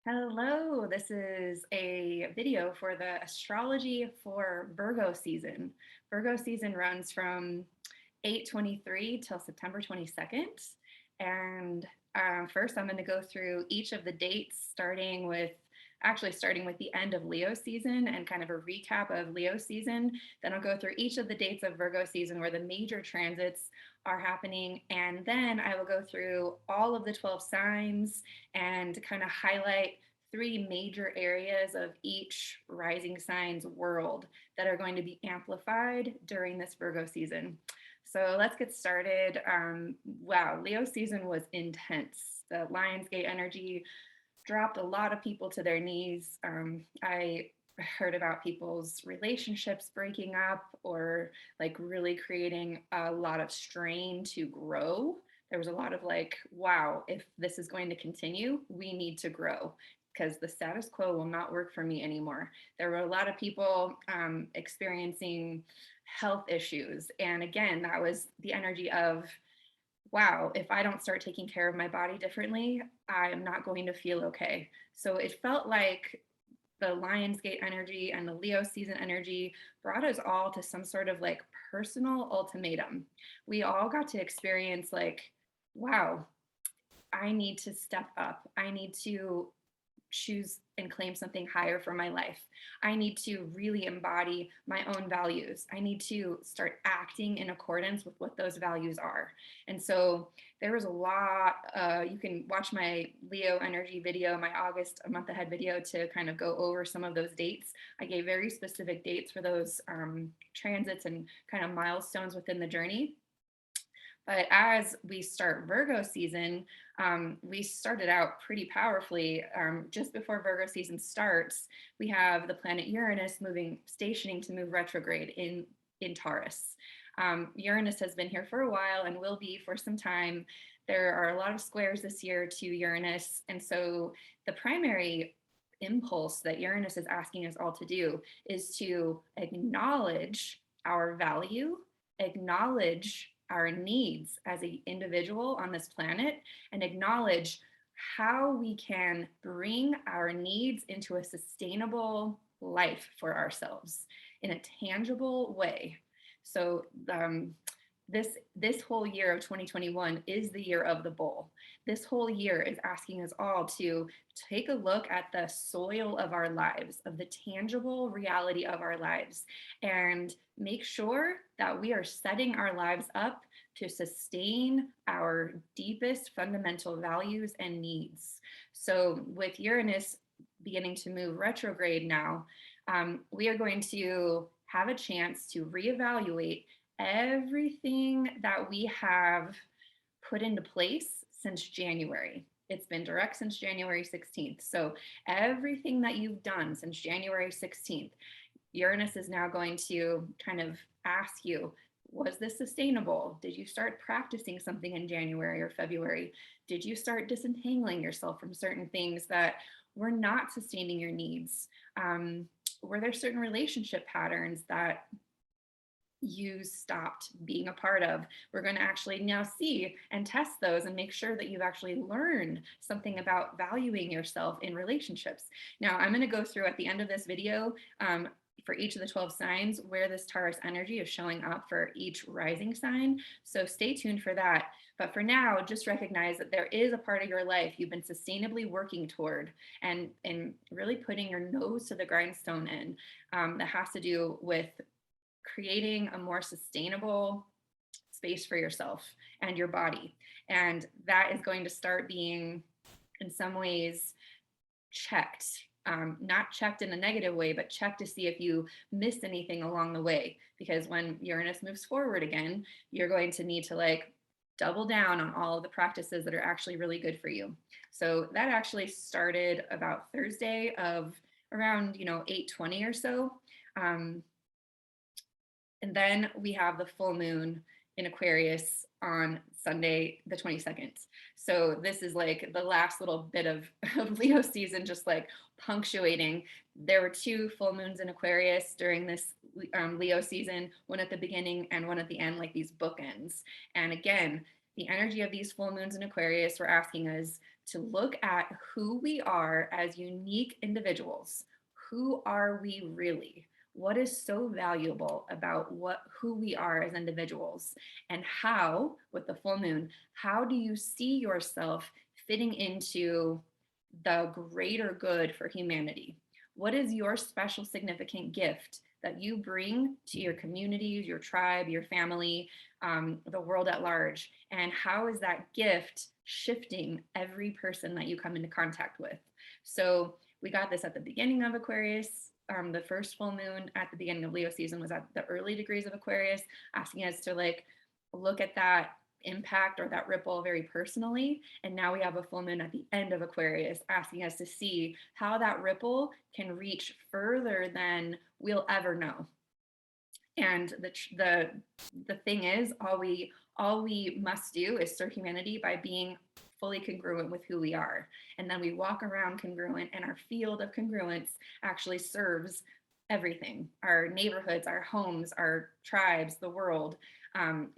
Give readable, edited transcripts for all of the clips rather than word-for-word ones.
Hello, this is a video for the astrology for Virgo season. Virgo season runs from 8/23 till September 22nd. And first, I'm going to go through each of the dates, starting with the end of Leo season and kind of a recap of Leo season. Then I'll go through each of the dates of Virgo season where the major transits are happening. And then I will go through all of the 12 signs and kind of highlight three major areas of each rising sign's world that are going to be amplified during this Virgo season. So let's get started. Wow, Leo season was intense. The Lionsgate energy dropped a lot of people to their knees. I heard about people's relationships breaking up or like really creating a lot of strain to grow. There was a lot of like, wow, if this is going to continue, we need to grow because the status quo will not work for me anymore. There were a lot of people experiencing health issues. And again, that was the energy of, wow, if I don't start taking care of my body differently, I am not going to feel okay. So it felt like the Lionsgate energy and the Leo season energy brought us all to some sort of like personal ultimatum. We all got to experience like, wow, I need to step up. I need to choose and claim something higher for my life. I need to really embody my own values. I need to start acting in accordance with what those values are. And so there was a lot, you can watch my Leo energy video, my August a month ahead video to kind of go over some of those dates. I gave very specific dates for those transits and kind of milestones within the journey. But as we start Virgo season, we started out pretty powerfully. Just before Virgo season starts, we have the planet Uranus stationing to move retrograde in Taurus. Uranus has been here for a while and will be for some time. There are a lot of squares this year to Uranus. And so the primary impulse that Uranus is asking us all to do is to acknowledge our value, acknowledge our needs as an individual on this planet, and acknowledge how we can bring our needs into a sustainable life for ourselves in a tangible way. So this whole year of 2021 is the year of the bull. This whole year is asking us all to take a look at the soil of our lives, of the tangible reality of our lives, and make sure that we are setting our lives up to sustain our deepest fundamental values and needs. So with Uranus beginning to move retrograde now, we are going to have a chance to reevaluate everything that we have put into place since January. It's been direct since January 16th. So everything that you've done since January 16th, Uranus is now going to kind of ask you, was this sustainable? Did you start practicing something in January or February? Did you start disentangling yourself from certain things that were not sustaining your needs? Were there certain relationship patterns that you stopped being a part of? We're going to actually now see and test those and make sure that you've actually learned something about valuing yourself in relationships. Now, I'm going to go through at the end of this video for each of the 12 signs where this Taurus energy is showing up for each rising sign. So stay tuned for that. But for now, just recognize that there is a part of your life you've been sustainably working toward and really putting your nose to the grindstone in that has to do with creating a more sustainable space for yourself and your body. And that is going to start being, in some ways, checked. Not checked in a negative way, but checked to see if you missed anything along the way. Because when Uranus moves forward again, you're going to need to like double down on all of the practices that are actually really good for you. So that actually started about Thursday of around 8:20 or so. And then we have the full moon in Aquarius on Sunday, the 22nd. So this is like the last little bit of Leo season, just like punctuating. There were two full moons in Aquarius during this Leo season, one at the beginning and one at the end, like these bookends. And again, the energy of these full moons in Aquarius were asking us to look at who we are as unique individuals. Who are we really? What is so valuable about who we are as individuals? And how, with the full moon, how do you see yourself fitting into the greater good for humanity? What is your special significant gift that you bring to your communities, your tribe, your family, the world at large? And how is that gift shifting every person that you come into contact with? So we got this at the beginning of Aquarius. The first full moon at the beginning of Leo season was at the early degrees of Aquarius, asking us to like look at that impact or that ripple very personally. And now we have a full moon at the end of Aquarius, asking us to see how that ripple can reach further than we'll ever know. And the thing is, all we must do is serve humanity by being fully congruent with who we are. And then we walk around congruent, and our field of congruence actually serves everything: our neighborhoods, our homes, our tribes, the world. On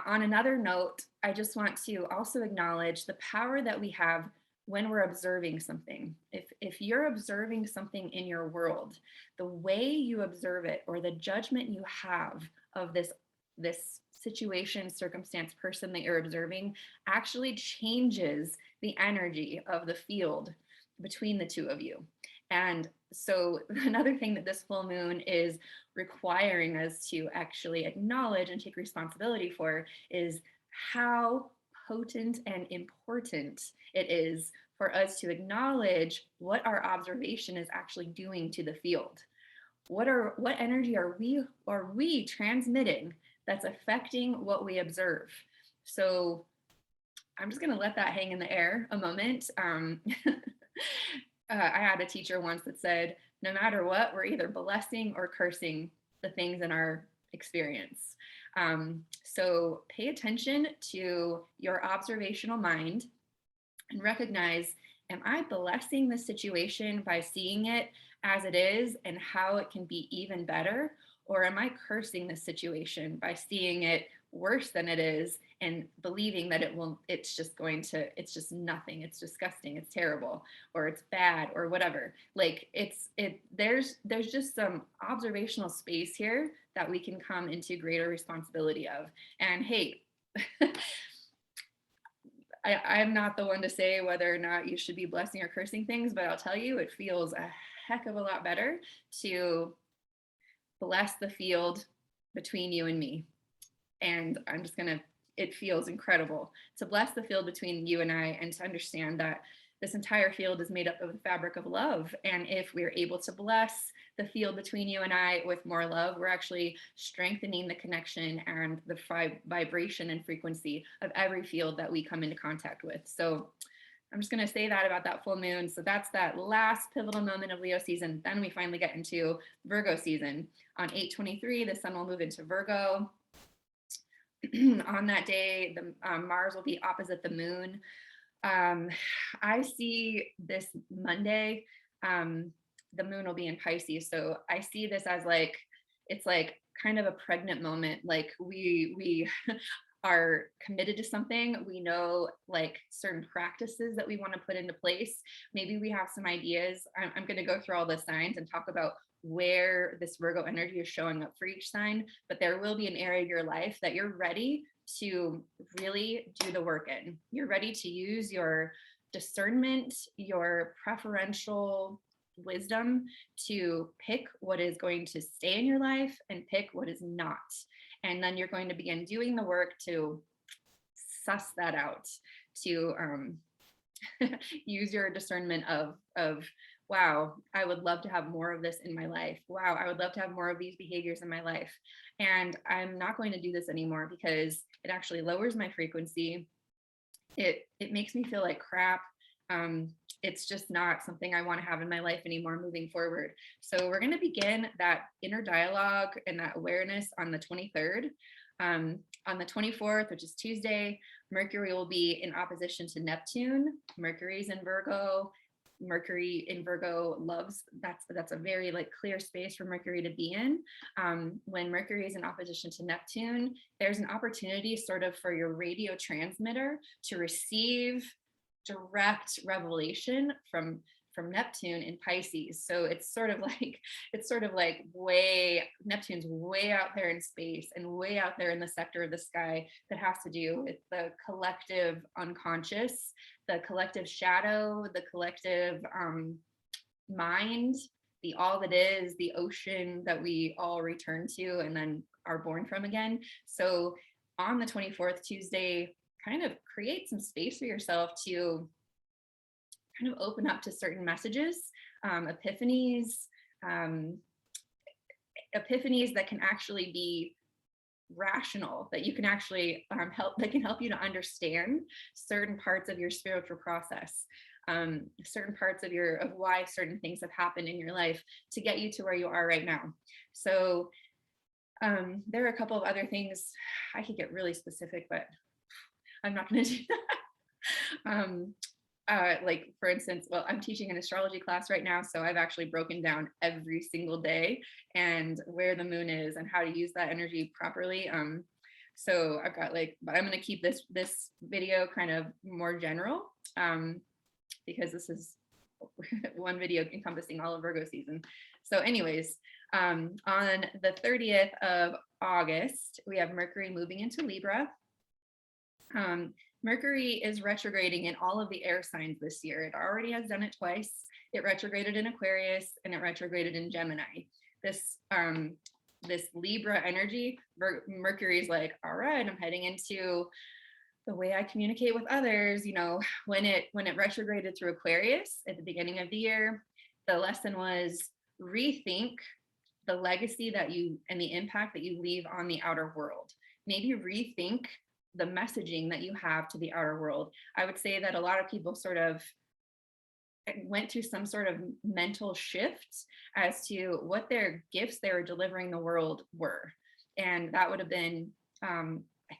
another note, I just want to also acknowledge the power that we have when we're observing something. If you're observing something in your world, the way you observe it or the judgment you have of this situation, circumstance, person that you're observing actually changes the energy of the field between the two of you. And so another thing that this full moon is requiring us to actually acknowledge and take responsibility for is how potent and important it is for us to acknowledge what our observation is actually doing to the field. What energy are we transmitting that's affecting what we observe? So I'm just going to let that hang in the air a moment. I had a teacher once that said, no matter what, we're either blessing or cursing the things in our experience. So pay attention to your observational mind and recognize, am I blessing the situation by seeing it as it is and how it can be even better? Or am I cursing the situation by seeing it worse than it is and believing that it's just nothing, it's disgusting, it's terrible, or it's bad, or whatever? Like there's just some observational space here that we can come into greater responsibility of. And hey, I'm not the one to say whether or not you should be blessing or cursing things, but I'll tell you, it feels a heck of a lot better to bless the field between you and me. And it feels incredible to bless the field between you and I, and to understand that this entire field is made up of the fabric of love. And if we're able to bless the field between you and I with more love, we're actually strengthening the connection and the vibration and frequency of every field that we come into contact with. So I'm just going to say that about that full moon. So that's that last pivotal moment of Leo season. Then we finally get into Virgo season. On 8/23, the sun will move into Virgo. On that day, the Mars will be opposite the moon. I see this Monday, the moon will be in Pisces. So I see this as like, it's like kind of a pregnant moment. Like we are committed to something. We know like certain practices that we want to put into place. Maybe we have some ideas. I'm going to go through all the signs and talk about where this Virgo energy is showing up for each sign, but there will be an area of your life that you're ready to really do the work in. You're ready to use your discernment, your preferential wisdom to pick what is going to stay in your life and pick what is not. And then you're going to begin doing the work to suss that out, to use your discernment of wow, I would love to have more of this in my life. Wow, I would love to have more of these behaviors in my life. And I'm not going to do this anymore because it actually lowers my frequency. It makes me feel like crap. It's just not something I want to have in my life anymore moving forward. So we're going to begin that inner dialogue and that awareness on the 23rd. On the 24th, which is Tuesday, Mercury will be in opposition to Neptune. Mercury's in Virgo. Mercury in Virgo loves, that's a very like clear space for Mercury to be in. When Mercury is in opposition to Neptune, there's an opportunity sort of for your radio transmitter to receive direct revelation from Neptune in Pisces. So it's sort of like Neptune's way out there in space and way out there in the sector of the sky that has to do with the collective unconscious, the collective shadow, the collective mind, the all that is, the ocean that we all return to and then are born from again. So on the 24th, Tuesday, kind of create some space for yourself to kind of open up to certain messages, epiphanies that can actually be rational, that you can actually that can help you to understand certain parts of your spiritual process, certain parts of why certain things have happened in your life to get you to where you are right now. So there are a couple of other things. I could get really specific, but I'm not going to do that. Like for instance, well, I'm teaching an astrology class right now, so I've actually broken down every single day and where the moon is and how to use that energy properly. So I've got but I'm going to keep this video kind of more general, because this is one video encompassing all of Virgo season. So anyways, on the 30th of August, we have Mercury moving into Libra. Mercury is retrograding in all of the air signs this year. It already has done it twice. It retrograded in Aquarius and it retrograded in Gemini. This Libra energy, Mercury's like, all right, I'm heading into the way I communicate with others. You know, when it retrograded through Aquarius at the beginning of the year, the lesson was rethink the legacy that you and the impact that you leave on the outer world. Maybe rethink the messaging that you have to the outer world. I would say that a lot of people sort of went through some sort of mental shift as to what their gifts they were delivering the world were. And that would have been, I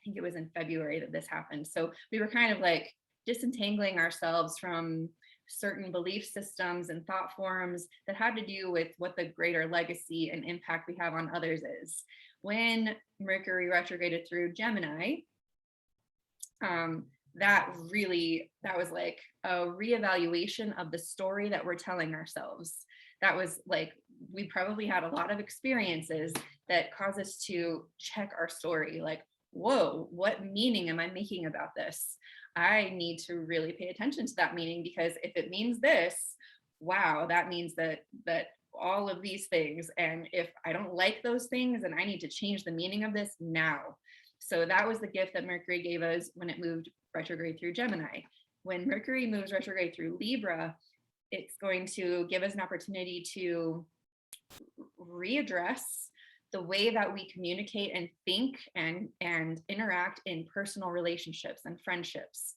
think it was in February that this happened. So we were kind of like disentangling ourselves from certain belief systems and thought forms that had to do with what the greater legacy and impact we have on others is. When Mercury retrograded through Gemini, that was like a reevaluation of the story that we're telling ourselves. That was like, we probably had a lot of experiences that cause us to check our story. Like, whoa, what meaning am I making about this? I need to really pay attention to that meaning, because if it means this, wow, that means that all of these things. And if I don't like those things, then I need to change the meaning of this now. So that was the gift that Mercury gave us when it moved retrograde through Gemini. When Mercury moves retrograde through Libra, it's going to give us an opportunity to readdress the way that we communicate and think and interact in personal relationships and friendships.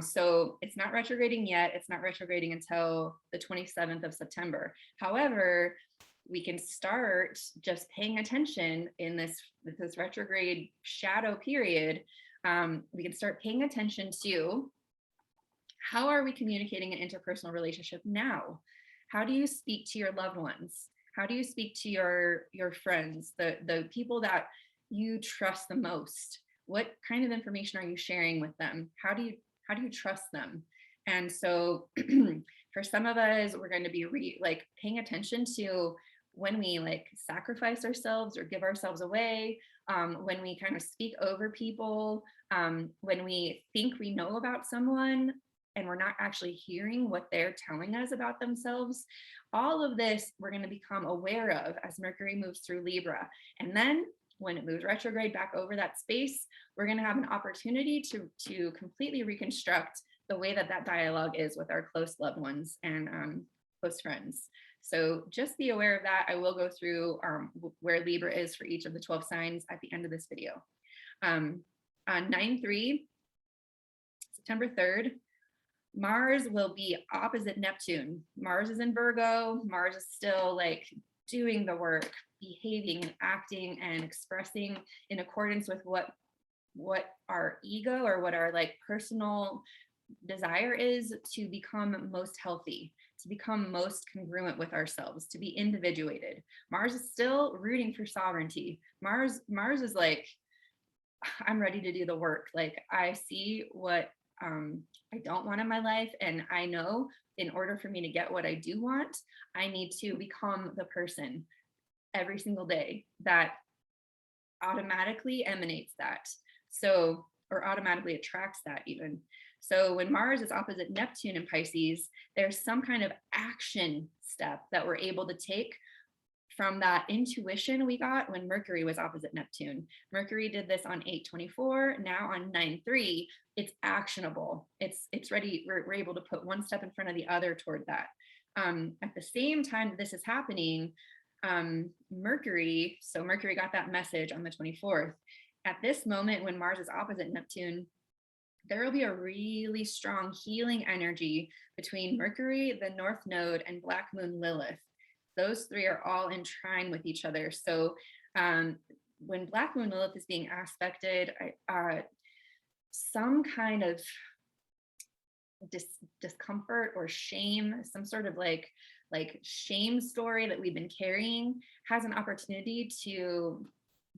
So it's not retrograding yet. It's not retrograding until the 27th of September. However, we can start just paying attention in this retrograde shadow period. We can start paying attention to how are we communicating an interpersonal relationship now? How do you speak to your loved ones? How do you speak to your friends, the people that you trust the most? What kind of information are you sharing with them? How do you trust them? And so for some of us, we're going to be paying attention to when we sacrifice ourselves or give ourselves away, when we kind of speak over people, when we think we know about someone and we're not actually hearing what they're telling us about themselves. All of this we're going to become aware of as Mercury moves through Libra. And then when it moves retrograde back over that space, we're going to have an opportunity to completely reconstruct the way that dialogue is with our close loved ones and close friends. So just be aware of that. I will go through where Libra is for each of the 12 signs at the end of this video. On 9/3, September 3rd, Mars will be opposite Neptune. Mars is in Virgo. Mars is still doing the work, behaving and acting and expressing in accordance with what our ego or what our personal desire is to become most healthy, to become most congruent with ourselves, to be individuated. Mars is still rooting for sovereignty. Mars is I'm ready to do the work. I see what I don't want in my life. And I know in order for me to get what I do want, I need to become the person every single day that automatically emanates that. So, or automatically attracts that even. So when Mars is opposite Neptune in Pisces, there's some kind of action step that we're able to take from that intuition we got when Mercury was opposite Neptune. Mercury did this on 8/24, now on 9/3. It's actionable. It's ready. We're able to put one step in front of the other toward that. At the same time that this is happening, Mercury got that message on the 24th. At this moment, when Mars is opposite Neptune, there will be a really strong healing energy between Mercury, the North Node, and Black Moon Lilith. Those three are all in trine with each other. So when Black Moon Lilith is being aspected, some kind of discomfort or shame, some sort of like shame story that we've been carrying has an opportunity to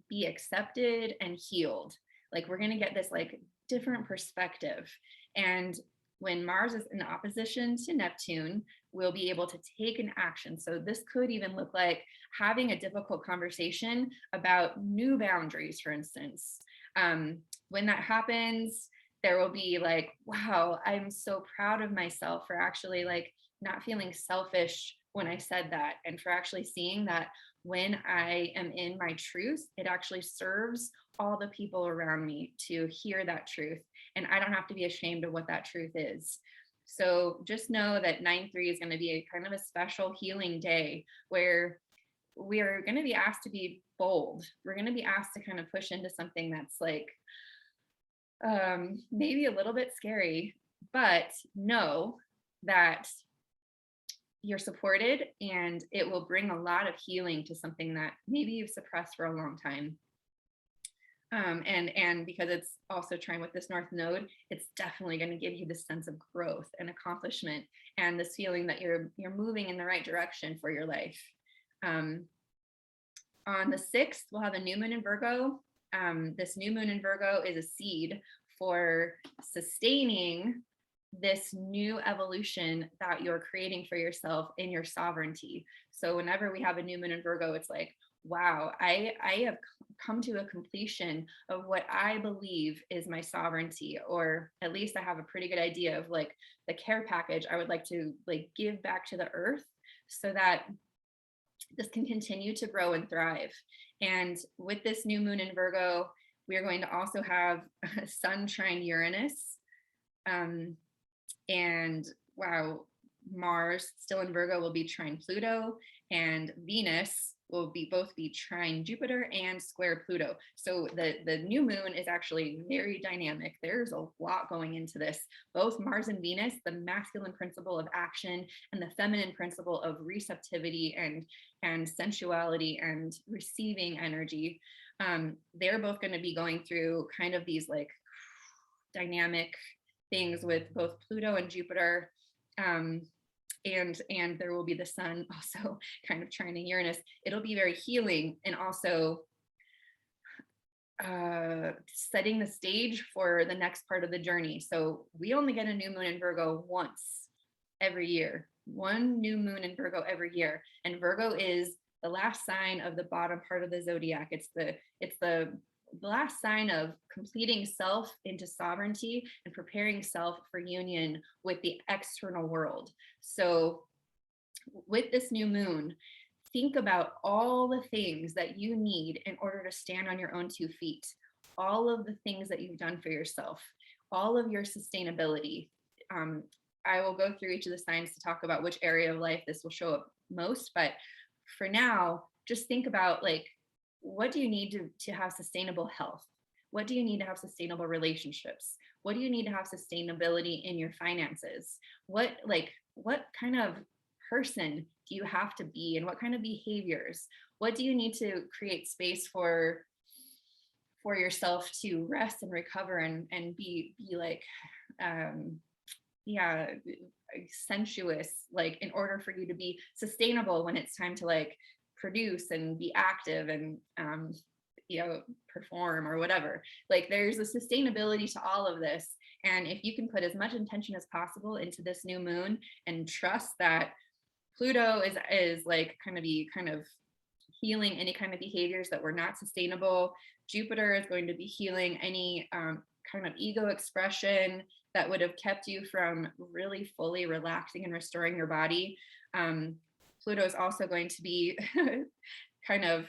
be accepted and healed. Like we're going to get this like different perspective. And when Mars is in opposition to Neptune, we'll be able to take an action. So this could even look like having a difficult conversation about new boundaries, for instance. When that happens, there will be like, wow, I'm so proud of myself for actually like not feeling selfish when I said that, and for actually seeing that when I am in my truth, it actually serves all the people around me to hear that truth. And I don't have to be ashamed of what that truth is. So just know that 9/3 is going to be a kind of a special healing day where we are going to be asked to be bold. We're going to be asked to kind of push into something that's like maybe a little bit scary, but know that you're supported and it will bring a lot of healing to something that maybe you've suppressed for a long time. And because it's also trying with this North Node, it's definitely going to give you this sense of growth and accomplishment and this feeling that you're moving in the right direction for your life. On the 6th, we'll have a new moon in Virgo. This new moon in Virgo is a seed for sustaining this new evolution that you're creating for yourself in your sovereignty. So whenever we have a new moon in Virgo, it's like, wow, I have come to a completion of what I believe is my sovereignty, or at least I have a pretty good idea of like the care package I would like to like give back to the earth so that this can continue to grow and thrive. And with this new moon in Virgo, we are going to also have Sun trine Uranus. And wow, Mars still in Virgo will be trine Pluto, and Venus will both be trine Jupiter and square Pluto. So the new moon is actually very dynamic. There's a lot going into this. Both Mars and Venus, the masculine principle of action and the feminine principle of receptivity and sensuality and receiving energy, they're both going to be going through kind of these like dynamic things with both Pluto and Jupiter. And there will be the sun also kind of trining Uranus. It'll be very healing and also setting the stage for the next part of the journey. So we only get a new moon in Virgo once every year, one new moon in Virgo every year. And Virgo is the last sign of the bottom part of the zodiac. It's the last sign of completing self into sovereignty and preparing self for union with the external world. So with this new moon, think about all the things that you need in order to stand on your own 2 feet, all of the things that you've done for yourself, all of your sustainability. I will go through each of the signs to talk about which area of life this will show up most, but for now, just think about like, what do you need to have sustainable health? What do you need to have sustainable relationships? What do you need to have sustainability in your finances? What kind of person do you have to be, and what kind of behaviors? What do you need to create space for yourself to rest and recover and be like sensuous, like in order for you to be sustainable when it's time to like produce and be active and perform or whatever. Like there's a sustainability to all of this. And if you can put as much intention as possible into this new moon and trust that Pluto is like kind of healing any kind of behaviors that were not sustainable. Jupiter is going to be healing any kind of ego expression that would have kept you from really fully relaxing and restoring your body. Pluto is also going to be kind of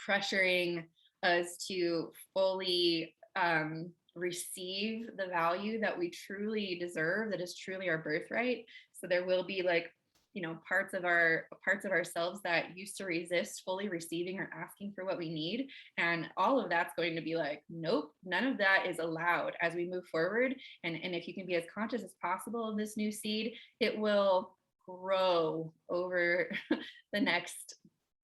pressuring us to fully receive the value that we truly deserve, that is truly our birthright. So there will be like, parts of ourselves that used to resist fully receiving or asking for what we need. And all of that's going to be like, nope, none of that is allowed as we move forward. And if you can be as conscious as possible of this new seed, it will grow over the next,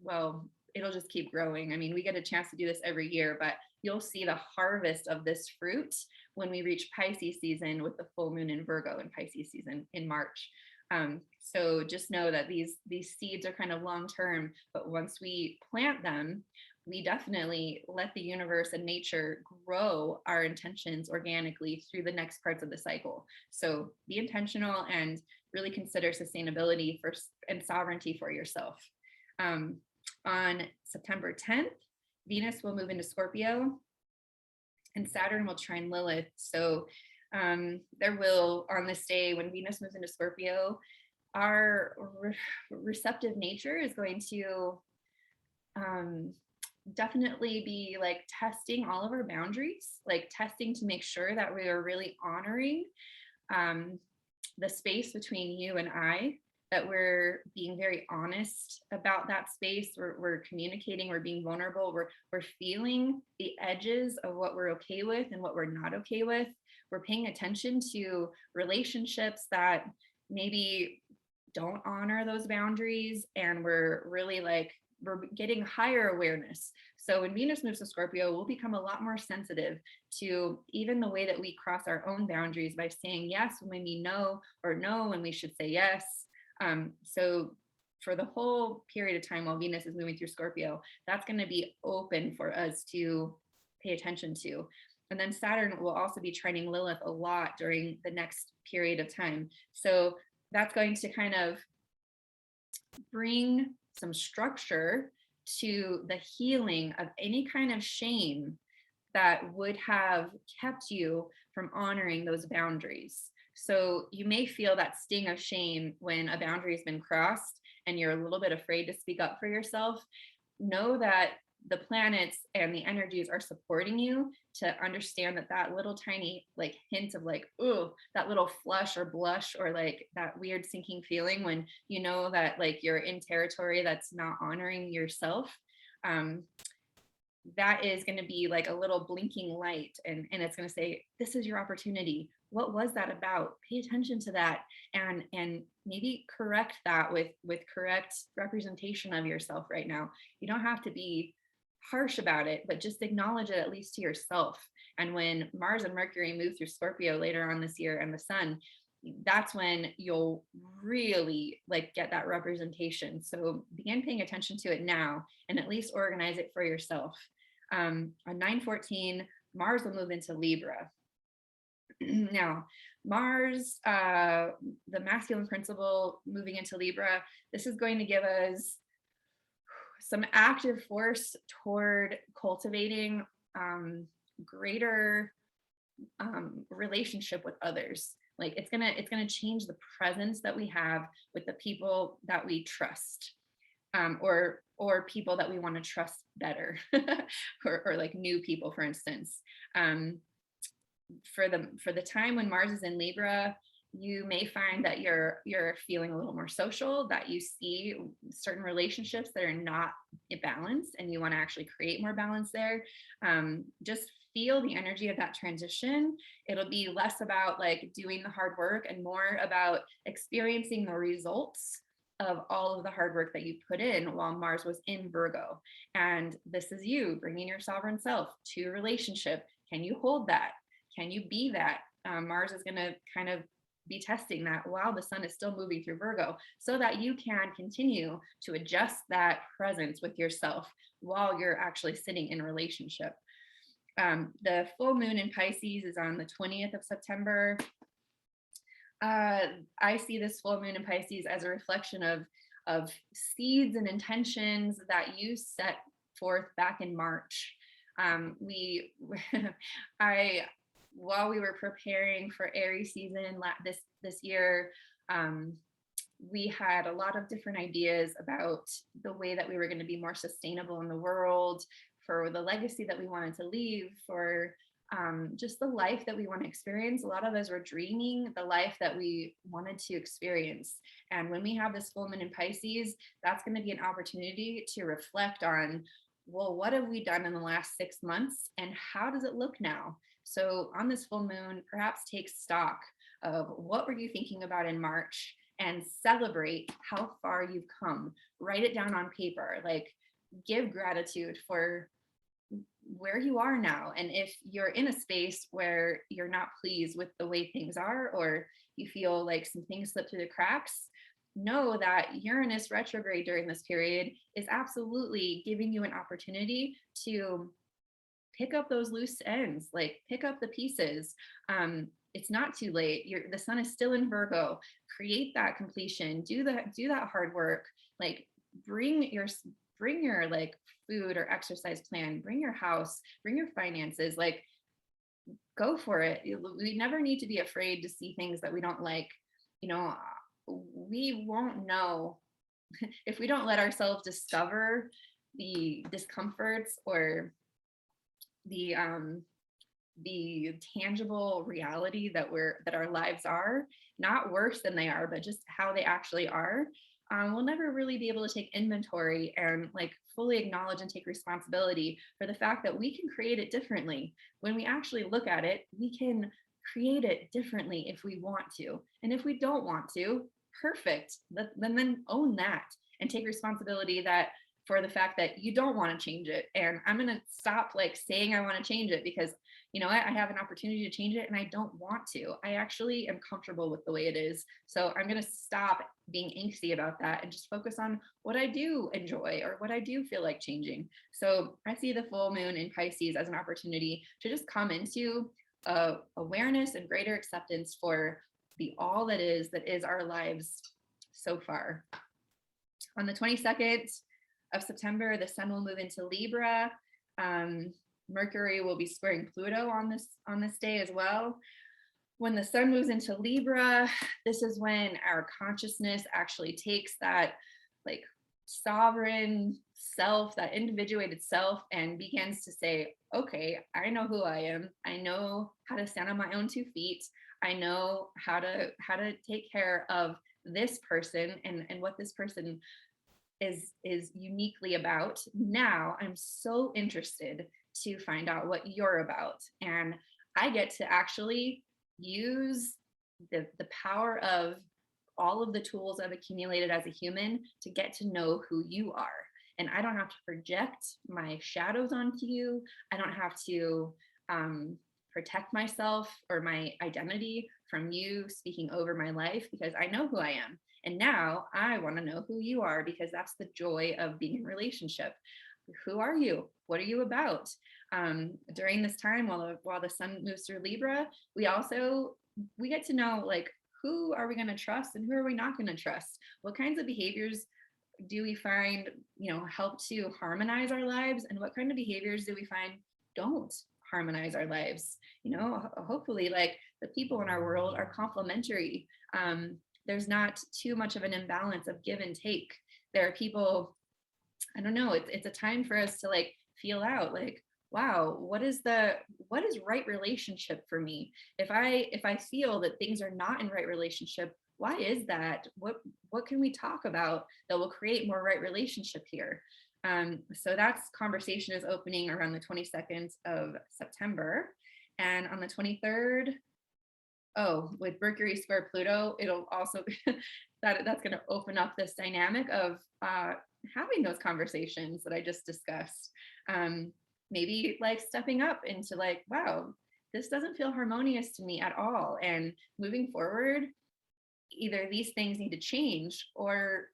well, it'll just keep growing. I mean, we get a chance to do this every year, but you'll see the harvest of this fruit when we reach Pisces season with the full moon in Virgo and Pisces season in March. So just know that these seeds are kind of long term, but once we plant them, we definitely let the universe and nature grow our intentions organically through the next parts of the cycle. So be intentional and really consider sustainability and sovereignty for yourself. On September 10th, Venus will move into Scorpio and Saturn will trine Lilith. So there will, on this day when Venus moves into Scorpio, our receptive nature is going to definitely be like testing all of our boundaries, like testing to make sure that we are really honoring the space between you and I, that we're being very honest about that space. We're communicating, we're being vulnerable, we're feeling the edges of what we're okay with and what we're not okay with. We're paying attention to relationships that maybe don't honor those boundaries, and we're really like, we're getting higher awareness. So when Venus moves to Scorpio, we'll become a lot more sensitive to even the way that we cross our own boundaries by saying yes when we mean no, or no when we should say yes. So for the whole period of time while Venus is moving through Scorpio, that's going to be open for us to pay attention to. And then Saturn will also be trining Lilith a lot during the next period of time. So that's going to kind of bring some structure to the healing of any kind of shame that would have kept you from honoring those boundaries. So you may feel that sting of shame when a boundary has been crossed and you're a little bit afraid to speak up for yourself. Know that the planets and the energies are supporting you to understand that that little tiny like hint of like, ooh, that little flush or blush or like that weird sinking feeling when you know that like you're in territory that's not honoring yourself. That is going to be like a little blinking light, and it's going to say, this is your opportunity. What was that about? Pay attention to that, and maybe correct that with correct representation of yourself right now. You don't have to be harsh about it, but just acknowledge it, at least to yourself. And when Mars and Mercury move through Scorpio later on this year, and the Sun, that's when you'll really like get that representation. So begin paying attention to it now and at least organize it for yourself. On 9/14, Mars will move into Libra. Now, Mars, the masculine principle moving into Libra, this is going to give us some active force toward cultivating greater relationship with others. Like it's gonna change the presence that we have with the people that we trust, or people that we want to trust better, or like new people, for instance. For the time when Mars is in Libra, you may find that you're feeling a little more social, that you see certain relationships that are not balanced and you want to actually create more balance there. Just feel the energy of that transition. It'll be less about like doing the hard work and more about experiencing the results of all of the hard work that you put in while Mars was in Virgo. And this is you bringing your sovereign self to a relationship. Can you hold that? Can you be that? Mars is going to kind of be testing that while the sun is still moving through Virgo, so that you can continue to adjust that presence with yourself while you're actually sitting in a relationship. The full moon in Pisces is on the 20th of September. I see this full moon in Pisces as a reflection of seeds and intentions that you set forth back in March. We, while we were preparing for Aries season this year, we had a lot of different ideas about the way that we were going to be more sustainable in the world, for the legacy that we wanted to leave, for just the life that we want to experience. A lot of us were dreaming the life that we wanted to experience. And when we have this full moon in Pisces, that's going to be an opportunity to reflect on, well, what have we done in the last 6 months and how does it look now? So on this full moon, perhaps take stock of what were you thinking about in March and celebrate how far you've come. Write it down on paper, like give gratitude for where you are now. And if you're in a space where you're not pleased with the way things are, or you feel like some things slip through the cracks, know that Uranus retrograde during this period is absolutely giving you an opportunity to pick up those loose ends, like pick up the pieces. It's not too late. The sun is still in Virgo. Create that completion. Do that hard work. Like bring your like food or exercise plan. Bring your house. Bring your finances. Like go for it. We never need to be afraid to see things that we don't like. You know, we won't know if we don't let ourselves discover the discomforts or the tangible reality that our lives are, not worse than they are, but just how they actually are. We'll never really be able to take inventory and like fully acknowledge and take responsibility for the fact that we can create it differently. When we actually look at it, we can create it differently if we want to. And if we don't want to, perfect. Then own that and take responsibility that for the fact that you don't want to change it. And I'm going to stop like saying I want to change it because you know what, I have an opportunity to change it and I don't want to. I actually am comfortable with the way it is. So I'm going to stop being angsty about that and just focus on what I do enjoy or what I do feel like changing. So I see the full moon in Pisces as an opportunity to just come into awareness and greater acceptance for the all that is our lives so far. On the 22nd of September, the sun will move into Libra. Mercury will be squaring Pluto on this day as well. When the sun moves into Libra, this is when our consciousness actually takes that like sovereign self, that individuated self, and begins to say, okay, I know who I am. I know how to stand on my own 2 feet. I know how to take care of this person and what this person is uniquely about. Now I'm so interested to find out what you're about. And I get to actually use the power of all of the tools I've accumulated as a human to get to know who you are. And I don't have to project my shadows onto you. I don't have to protect myself or my identity from you speaking over my life because I know who I am. And now I want to know who you are because that's the joy of being in a relationship. Who are you? What are you about? During this time, while the sun moves through Libra, we get to know like who are we going to trust and who are we not going to trust? What kinds of behaviors do we find, help to harmonize our lives, and what kind of behaviors do we find don't harmonize our lives? Hopefully, like the people in our world are complementary. There's not too much of an imbalance of give and take. There are people, I don't know, it's a time for us to like feel out like, wow, what is right relationship for me? If I feel that things are not in right relationship, why is that? What can we talk about that will create more right relationship here? So that's conversation is opening around the 22nd of September. And on the 23rd, with Mercury square Pluto, it'll also that's going to open up this dynamic of having those conversations that I just discussed. Maybe like stepping up into like, wow, this doesn't feel harmonious to me at all. And moving forward, either these things need to change, or,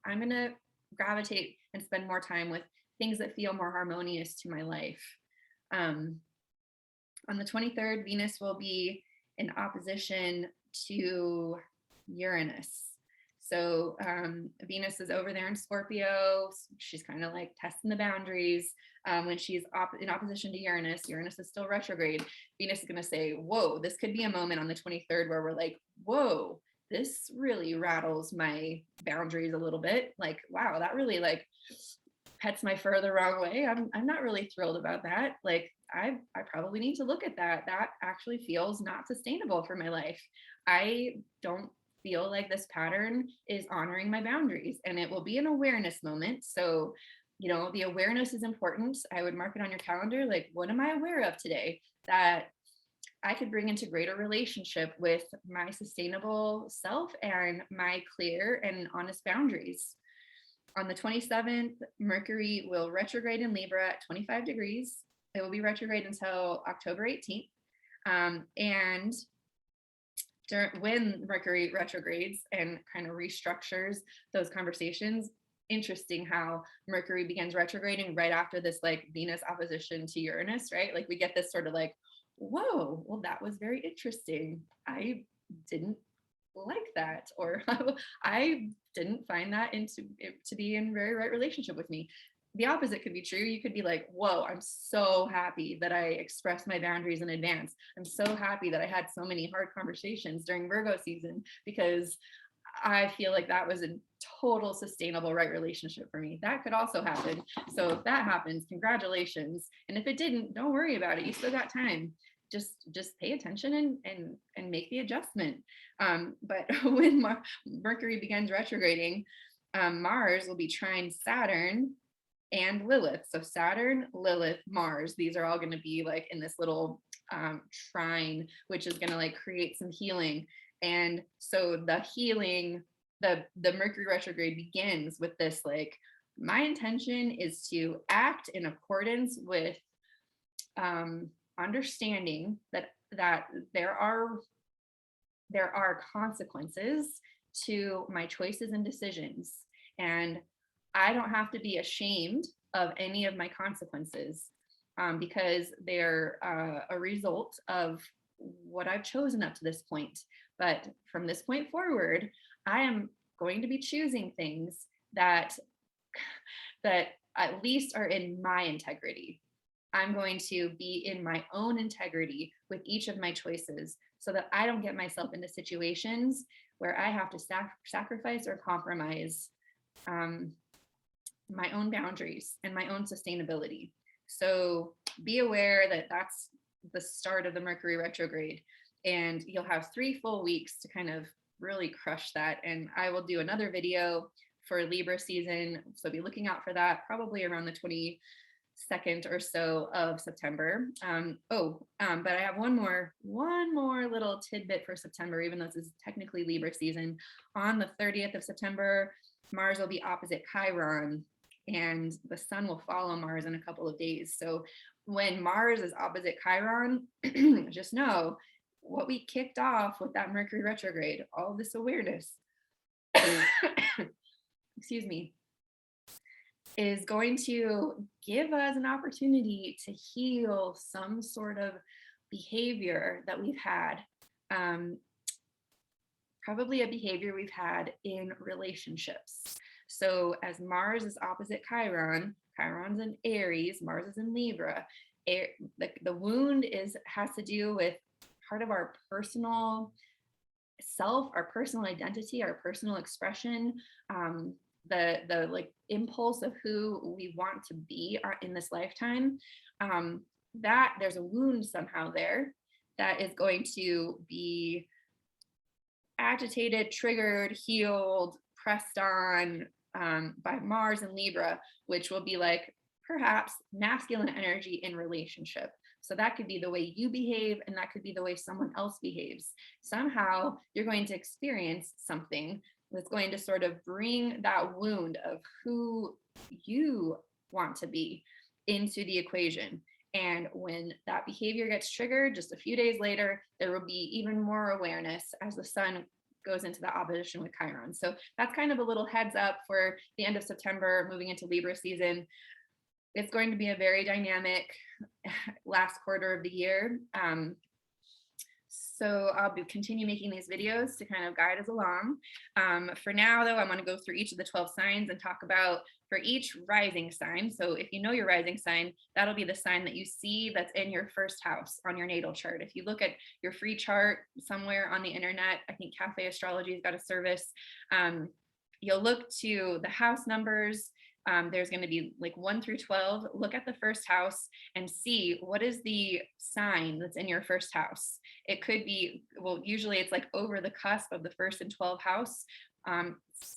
I'm going to gravitate and spend more time with things that feel more harmonious to my life. On the 23rd, Venus will be in opposition to Uranus. So Venus is over there in Scorpio. She's kind of like testing the boundaries. When she's in opposition to Uranus, Uranus is still retrograde. Venus is going to say, whoa, this could be a moment on the 23rd where we're like, whoa, this really rattles my boundaries a little bit. Like, wow, that really like pets my fur the wrong way. I'm not really thrilled about that. Like, I probably need to look at that. That actually feels not sustainable for my life. I don't feel like this pattern is honoring my boundaries, and it will be an awareness moment. So, the awareness is important. I would mark it on your calendar. Like, what am I aware of today that I could bring into greater relationship with my sustainable self and my clear and honest boundaries? On the 27th, Mercury will retrograde in Libra at 25 degrees. It will be retrograde until October 18th. And when Mercury retrogrades and kind of restructures those conversations, interesting how Mercury begins retrograding right after this like Venus opposition to Uranus, right? Like we get this sort of like, whoa, well, that was very interesting. I didn't like that, or I didn't find that to be in very right relationship with me. The opposite could be true. You could be like, whoa, I'm so happy that I expressed my boundaries in advance. I'm so happy that I had so many hard conversations during Virgo season, because I feel like that was a total sustainable right relationship for me. That could also happen. So if that happens, congratulations. And if it didn't, don't worry about it. You still got time. Just pay attention and make the adjustment. But when Mercury begins retrograding, Mars will be trine Saturn and Lilith. So Saturn, Lilith, Mars, these are all going to be like in this little trine, which is going to like create some healing. And so the healing, the Mercury retrograde begins with this, like, my intention is to act in accordance with understanding that there are consequences to my choices and decisions, and I don't have to be ashamed of any of my consequences, because they're a result of what I've chosen up to this point. But from this point forward, I am going to be choosing things that at least are in my integrity. I'm going to be in my own integrity with each of my choices, so that I don't get myself into situations where I have to sacrifice or compromise my own boundaries and my own sustainability. So be aware that that's the start of the Mercury retrograde, and you'll have 3 full weeks to kind of really crush that. And I will do another video for Libra season, so be looking out for that, probably around the 22nd or so of September. But I have one more little tidbit for September, even though this is technically Libra season. On the 30th of September, Mars will be opposite Chiron, and the sun will follow Mars in a couple of days. So when Mars is opposite Chiron, just know what we kicked off with that Mercury retrograde, all this awareness, excuse me, is going to give us an opportunity to heal some sort of behavior that we've had, probably a behavior we've had in relationships. So as Mars is opposite Chiron, Chiron's in Aries, Mars is in Libra, the wound has to do with part of our personal self, our personal identity, our personal expression, the like impulse of who we want to be in this lifetime. That there's a wound somehow there that is going to be agitated, triggered, healed, pressed on by Mars and Libra, which will be like perhaps masculine energy in relationship. So that could be the way you behave, and that could be the way someone else behaves. Somehow you're going to experience something that's going to sort of bring that wound of who you want to be into the equation. And when that behavior gets triggered, just a few days later, there will be even more awareness as the sun goes into the opposition with Chiron. So that's kind of a little heads up for the end of September, moving into Libra season. It's going to be a very dynamic last quarter of the year. So I'll continue making these videos to kind of guide us along. For now, though, I'm going to go through each of the 12 signs and talk about for each rising sign. So if you know your rising sign, that'll be the sign that you see that's in your first house on your natal chart. If you look at your free chart somewhere on the internet, I think Cafe Astrology has got a service. You'll look to the house numbers. There's going to be like 1 through 12. Look at the first house and see what is the sign that's in your first house. It could be, well, usually it's like over the cusp of the first and 12th house.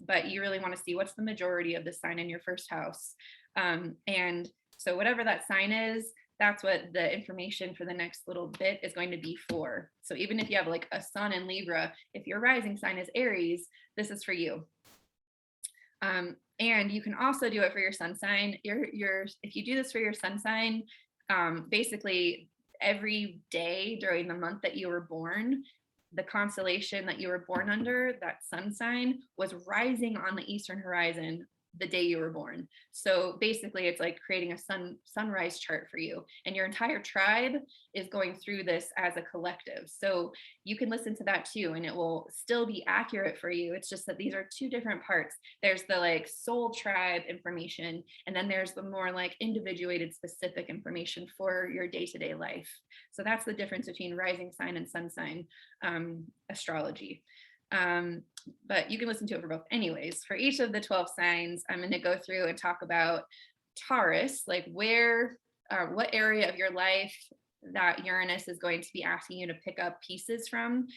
But you really want to see what's the majority of the sign in your first house. And so whatever that sign is, that's what the information for the next little bit is going to be for. So even if you have like a sun in Libra, if your rising sign is Aries, this is for you. And you can also do it for your sun sign. If you do this for your sun sign, basically every day during the month that you were born, the constellation that you were born under, that sun sign, was rising on the eastern horizon the day you were born. So basically it's like creating a sunrise chart for you, and your entire tribe is going through this as a collective. So you can listen to that too, and it will still be accurate for you. It's just that these are two different parts. There's the like soul tribe information, and then there's the more like individuated specific information for your day-to-day life. So that's the difference between rising sign and sun sign astrology. But you can listen to it for both. Anyways, for each of the 12 signs, I'm going to go through and talk about Taurus, like what area of your life that Uranus is going to be asking you to pick up pieces from.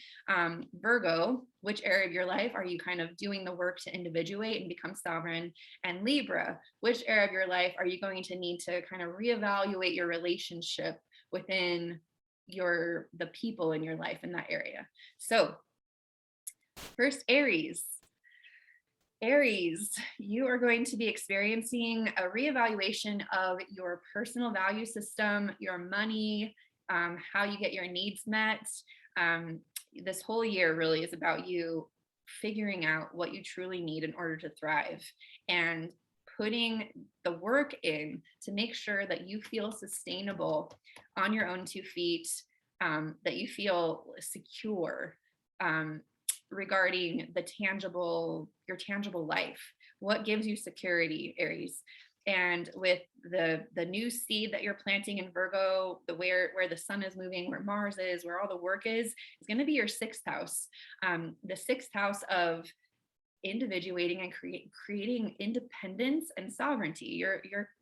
Virgo, which area of your life are you kind of doing the work to individuate and become sovereign? And Libra, which area of your life are you going to need to kind of reevaluate your relationship within the people in your life in that area? So first, Aries. Aries, you are going to be experiencing a reevaluation of your personal value system, your money, how you get your needs met. This whole year really is about you figuring out what you truly need in order to thrive and putting the work in to make sure that you feel sustainable on your own 2 feet, that you feel secure, regarding your tangible life. What gives you security, Aries? And with the new seed that you're planting in Virgo, where the sun is moving, where Mars is, where all the work is going to be your 6th house. The 6th house of individuating and creating independence and sovereignty.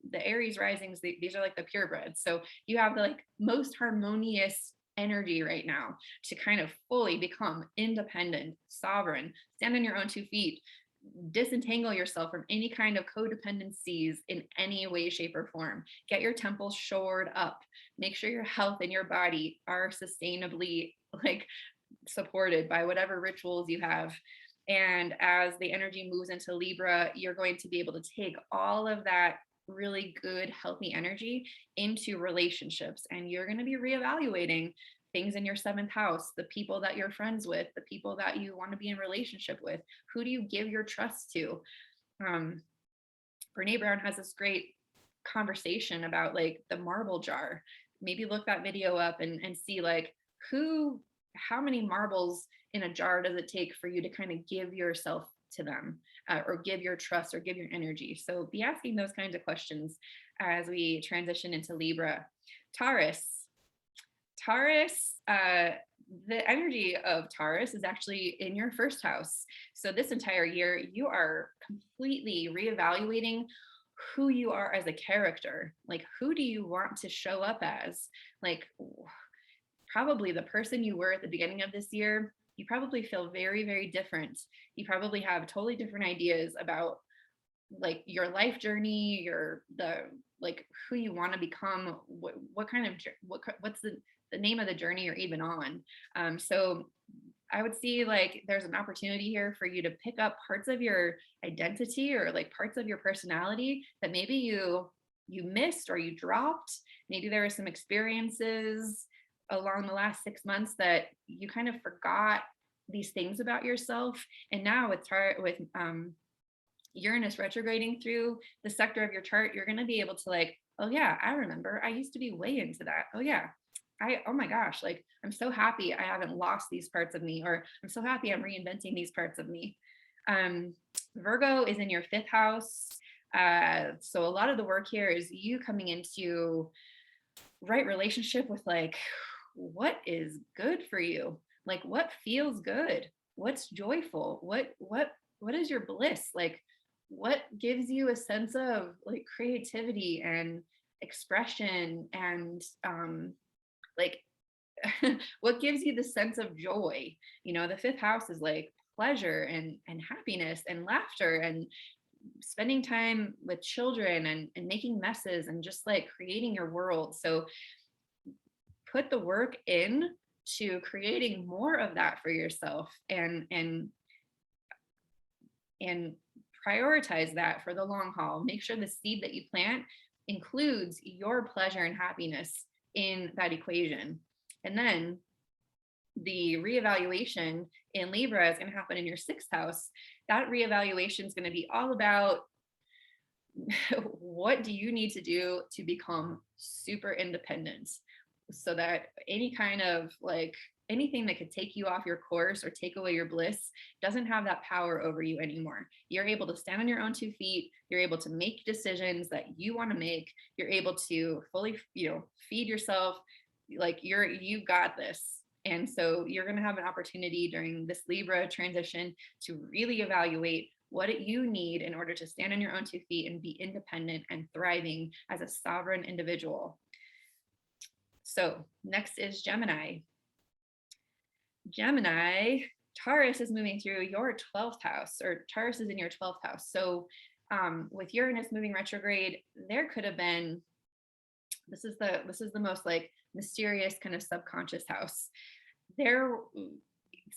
The Aries risings, these are like the purebreds. So you have the like most harmonious energy right now to kind of fully become independent, sovereign, stand on your own 2 feet, disentangle yourself from any kind of codependencies in any way, shape, or form. Get your temples shored up. Make sure your health and your body are sustainably like supported by whatever rituals you have. And as the energy moves into Libra, you're going to be able to take all of that really good, healthy energy into relationships. And you're going to be reevaluating things in your 7th house, the people that you're friends with, the people that you want to be in relationship with. Who do you give your trust to? Brene Brown has this great conversation about like the marble jar. Maybe look that video up and see like how many marbles in a jar does it take for you to kind of give yourself to them, or give your trust or give your energy. So be asking those kinds of questions as we transition into Libra. Taurus, the energy of Taurus is actually in your 1st house. So this entire year, you are completely reevaluating who you are as a character. Like, who do you want to show up as? Like, probably the person you were at the beginning of this year, you probably feel very, very different. You probably have totally different ideas about like your life journey, who you want to become, what's the name of the journey you're even on. So I would see like there's an opportunity here for you to pick up parts of your identity or like parts of your personality that maybe you you missed or you dropped. Maybe there were some experiences along the last 6 months that you kind of forgot these things about yourself. And now with Uranus retrograding through the sector of your chart, you're going to be able to like, oh yeah, I remember I used to be way into that. Oh yeah. Oh my gosh, like I'm so happy I haven't lost these parts of me, or I'm so happy I'm reinventing these parts of me. Virgo is in your 5th house. So a lot of the work here is you coming into right relationship with like, what is good for you? Like what feels good? What's joyful? What is your bliss? Like what gives you a sense of like creativity and expression and like what gives you the sense of joy? You know, the 5th house is like pleasure and happiness and laughter and spending time with children and making messes and just like creating your world. So put the work in to creating more of that for yourself and prioritize that for the long haul. Make sure the seed that you plant includes your pleasure and happiness in that equation. And then the reevaluation in Libra is going to happen in your 6th house. That reevaluation is going to be all about what do you need to do to become super independent, so that any kind of like anything that could take you off your course or take away your bliss doesn't have that power over you anymore. You're able to stand on your own 2 feet. You're able to make decisions that you want to make. You're able to fully, feed yourself. Like you've got this. And so you're going to have an opportunity during this Libra transition to really evaluate what you need in order to stand on your own 2 feet and be independent and thriving as a sovereign individual. So next is Gemini. Gemini, Taurus is moving through your 12th house, or Taurus is in your 12th house. So with Uranus moving retrograde, there could have been, this is the most like mysterious kind of subconscious house. There,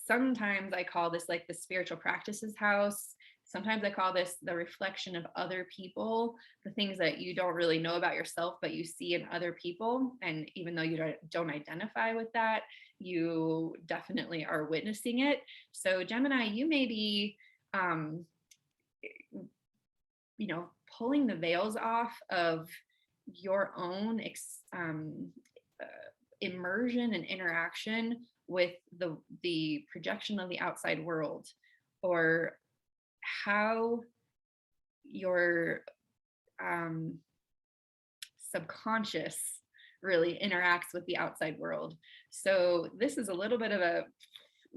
sometimes I call this like the spiritual practices house. Sometimes I call this the reflection of other people, the things that you don't really know about yourself, but you see in other people. And even though you don't identify with that, you definitely are witnessing it. So Gemini, you may be, pulling the veils off of your own immersion and interaction with the projection of the outside world, or how your subconscious really interacts with the outside world. So this is a little bit of a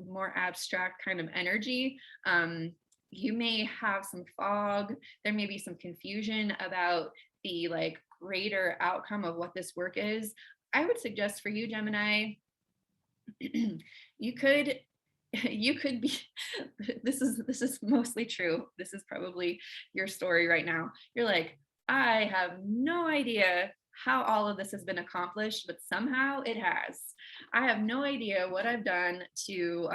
more abstract kind of energy. You may have some fog. There may be some confusion about the like greater outcome of what this work is. I would suggest for you, Gemini, you could be, this is mostly true. This is probably your story right now. You're like, I have no idea how all of this has been accomplished, but somehow it has. I have no idea what I've done to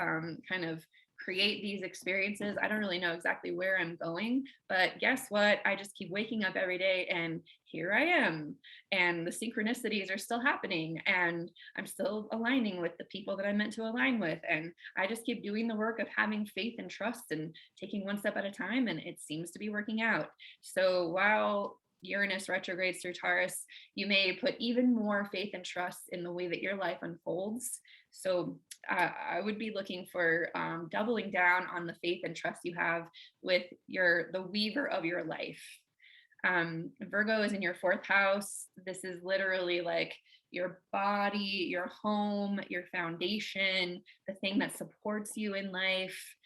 kind of create these experiences. I don't really know exactly where I'm going, but guess what? I just keep waking up every day and here I am. And the synchronicities are still happening and I'm still aligning with the people that I'm meant to align with. And I just keep doing the work of having faith and trust and taking one step at a time. And it seems to be working out. So while Uranus retrogrades through Taurus, you may put even more faith and trust in the way that your life unfolds. So I would be looking for doubling down on the faith and trust you have with the weaver of your life. Virgo is in your 4th house. This is literally like your body, your home, your foundation, the thing that supports you in life.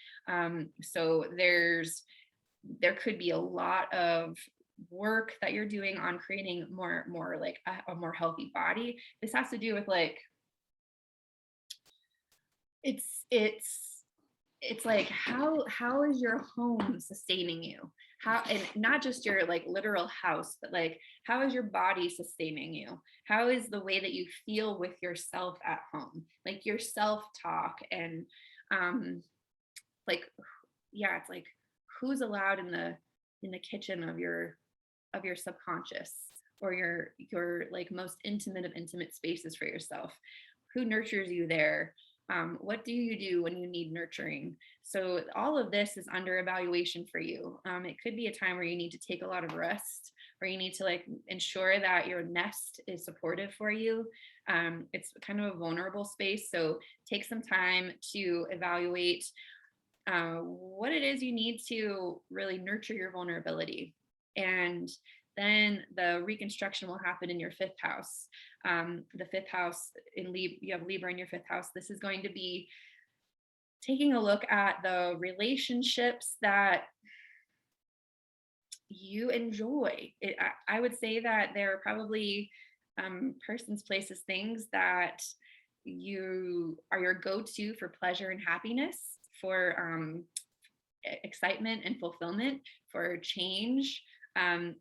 So there could be a lot of work that you're doing on creating more like a more healthy body. This has to do with like, it's like how is your home sustaining you? How, and not just your like literal house, but like how is your body sustaining you? How is the way that you feel with yourself at home, like your self-talk and like, yeah, it's like who's allowed in the kitchen of your subconscious? or your like most intimate of intimate spaces for yourself? Who nurtures you there? What do you do when you need nurturing? So all of this is under evaluation for you. It could be a time where you need to take a lot of rest, or you need to like ensure that your nest is supportive for you. It's kind of a vulnerable space. So take some time to evaluate what it is you need to really nurture your vulnerability. And then the reconstruction will happen in your fifth house. The fifth house in Libra, you have Libra in your fifth house. This is going to be taking a look at the relationships that you enjoy. I would say that there are probably persons, places, things that you are your go-to for pleasure and happiness, for excitement and fulfillment, for change.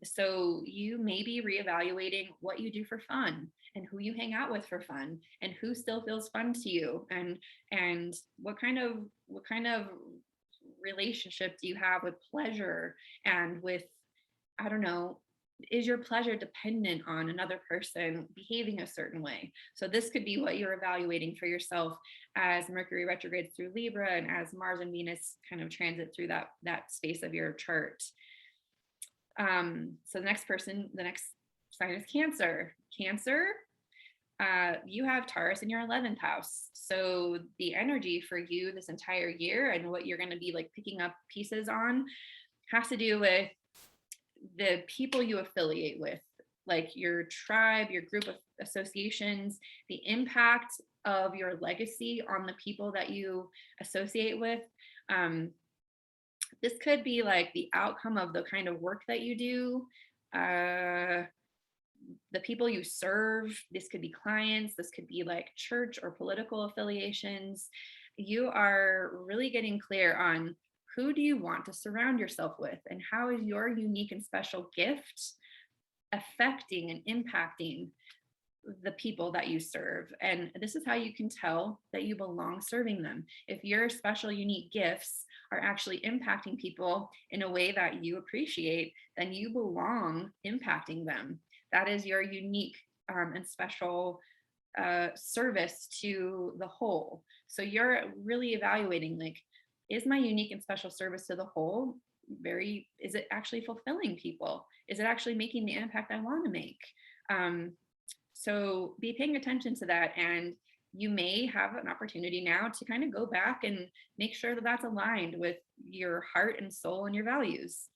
So you may be reevaluating what you do for fun, and who you hang out with for fun, and who still feels fun to you, and what kind of relationship do you have with pleasure and with, I don't know, is your pleasure dependent on another person behaving a certain way? So this could be what you're evaluating for yourself as Mercury retrogrades through Libra, and as Mars and Venus kind of transit through that space of your chart. So the next sign is Cancer. Cancer, you have Taurus in your 11th house. So the energy for you this entire year, and what you're going to be like picking up pieces on, has to do with the people you affiliate with, like your tribe, your group of associations, the impact of your legacy on the people that you associate with. This could be like the outcome of the kind of work that you do, the people you serve. This could be clients. This could be like church or political affiliations. You are really getting clear on who do you want to surround yourself with, and how is your unique and special gift affecting and impacting the people that you serve. And this is how you can tell that you belong serving them. If your special, unique gifts are actually impacting people in a way that you appreciate, then you belong impacting them. That is your unique and special service to the whole. So you're really evaluating, like, is my unique and special service to the whole is it actually fulfilling people? Is it actually making the impact I want to make? So be paying attention to that, and you may have an opportunity now to kind of go back and make sure that that's aligned with your heart and soul and your values.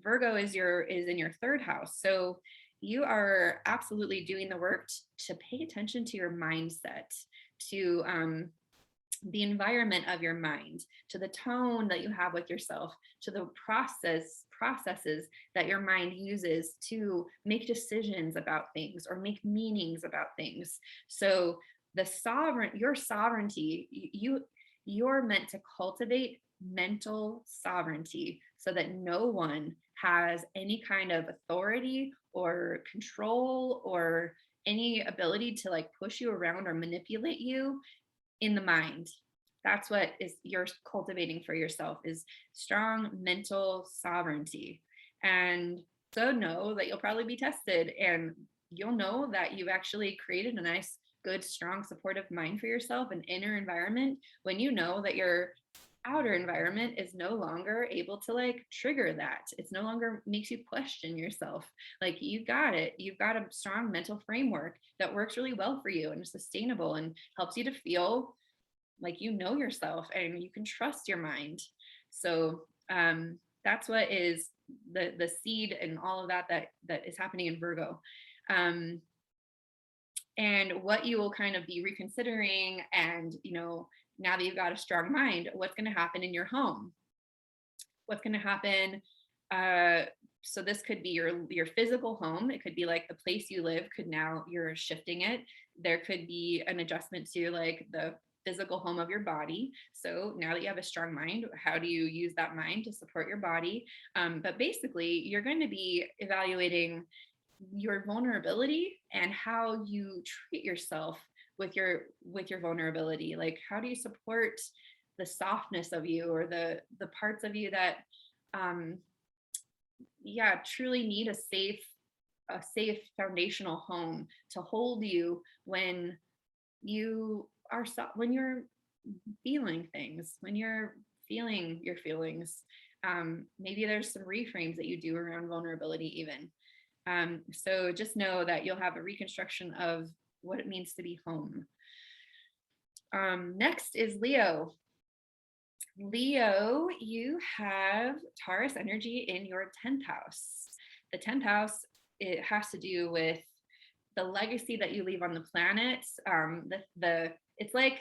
Virgo is in your third house. So you are absolutely doing the work to pay attention to your mindset, to the environment of your mind, to the tone that you have with yourself, to the processes that your mind uses to make decisions about things or make meanings about things. So your sovereignty, you're meant to cultivate mental sovereignty so that no one has any kind of authority or control or any ability to like push you around or manipulate you in the mind. That's what you're cultivating for yourself, is strong mental sovereignty. And so know that you'll probably be tested, and you'll know that you've actually created a nice, good, strong, supportive mind for yourself, an inner environment, when you know that your outer environment is no longer able to like trigger that. It's no longer makes you question yourself. Like, you got it. You've got a strong mental framework that works really well for you and is sustainable and helps you to feel like you know yourself and you can trust your mind. So that's what is the seed and all of that is happening in Virgo. And what you will kind of be reconsidering, and now that you've got a strong mind, what's going to happen in your home? What's going to happen? So this could be your physical home. It could be like the place you live you're shifting it. There could be an adjustment to like the physical home of your body. So now that you have a strong mind, how do you use that mind to support your body? But basically, you're going to be evaluating your vulnerability and how you treat yourself with your vulnerability. Like, how do you support the softness of you, or the parts of you that truly need a safe a safe foundational home to hold you when when you're feeling things, when you're feeling your feelings. Maybe there's some reframes that you do around vulnerability even. So just know that you'll have a reconstruction of what it means to be home. Next is Leo. Leo, you have Taurus energy in your 10th house. The 10th house, it has to do with the legacy that you leave on the planet. It's like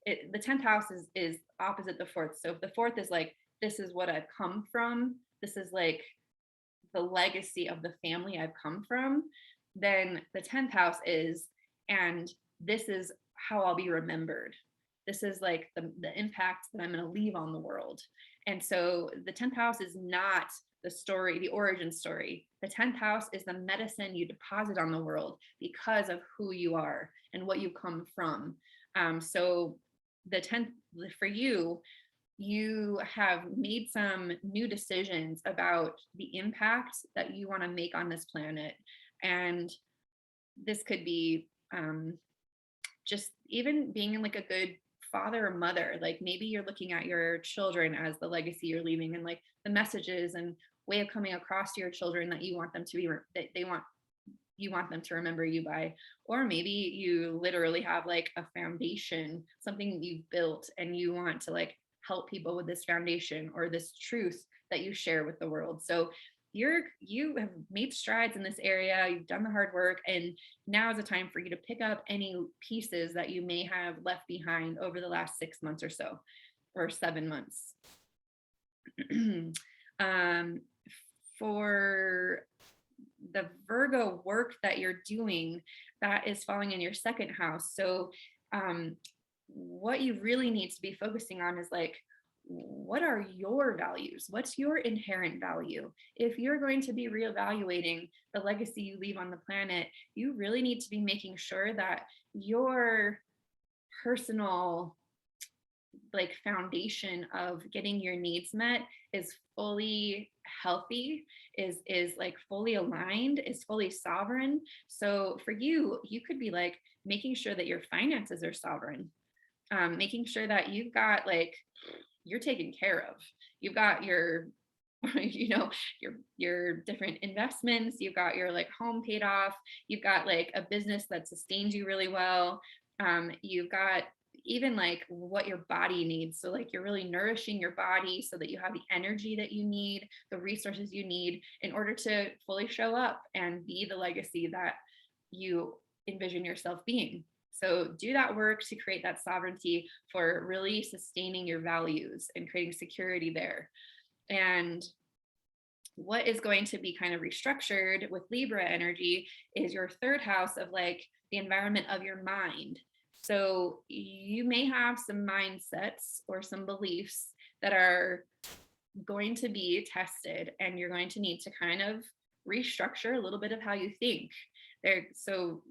the 10th house is opposite the fourth. So if the fourth is like, this is what I've come from, this is like the legacy of the family I've come from, then the 10th house is, and this is how I'll be remembered. This is like the impact that I'm going to leave on the world. And so the 10th house is not the story, the origin story. The 10th house is the medicine you deposit on the world because of who you are and what you come from. So the 10th, for you, you have made some new decisions about the impact that you want to make on this planet. And this could be just even being like a good father or mother. Like maybe you're looking at your children as the legacy you're leaving, and like the messages and way of coming across to your children that you want them to be, that you want them to remember you by. Or maybe you literally have like a foundation, something you've built, and you want to like help people with this foundation or this truth that you share with the world. So you have made strides in this area, you've done the hard work, and now is a time for you to pick up any pieces that you may have left behind over the last 6 months or so, or 7 months. For the Virgo work that you're doing, that is falling in your second house. So what you really need to be focusing on is like, what are your values? What's your inherent value? If you're going to be reevaluating the legacy you leave on the planet, you really need to be making sure that your personal like foundation of getting your needs met is fully healthy, is like fully aligned, is fully sovereign. So for you, you could be like making sure that your finances are sovereign, making sure that you've got like, you're taken care of. You've got your, you know, your different investments, you've got your like home paid off, you've got like a business that sustains you really well. You've got even like what your body needs. So like you're really nourishing your body so that you have the energy that you need, the resources you need in order to fully show up and be the legacy that you envision yourself being. So do that work to create that sovereignty for really sustaining your values and creating security there. And what is going to be kind of restructured with Libra energy is your third house of like the environment of your mind. So you may have some mindsets or some beliefs that are going to be tested, and you're going to need to kind of restructure a little bit of how you think. So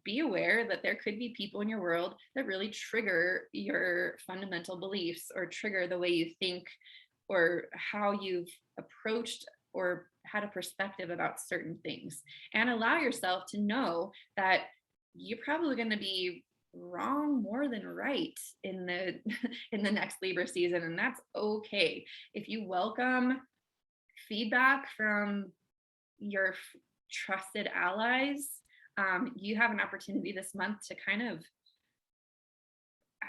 be aware that there could be people in your world that really trigger your fundamental beliefs or trigger the way you think or how you've approached or had a perspective about certain things. And allow yourself to know that you're probably going to be wrong more than right in the in the next Libra season, and that's okay. If you welcome feedback from your trusted allies, you have an opportunity this month to kind of,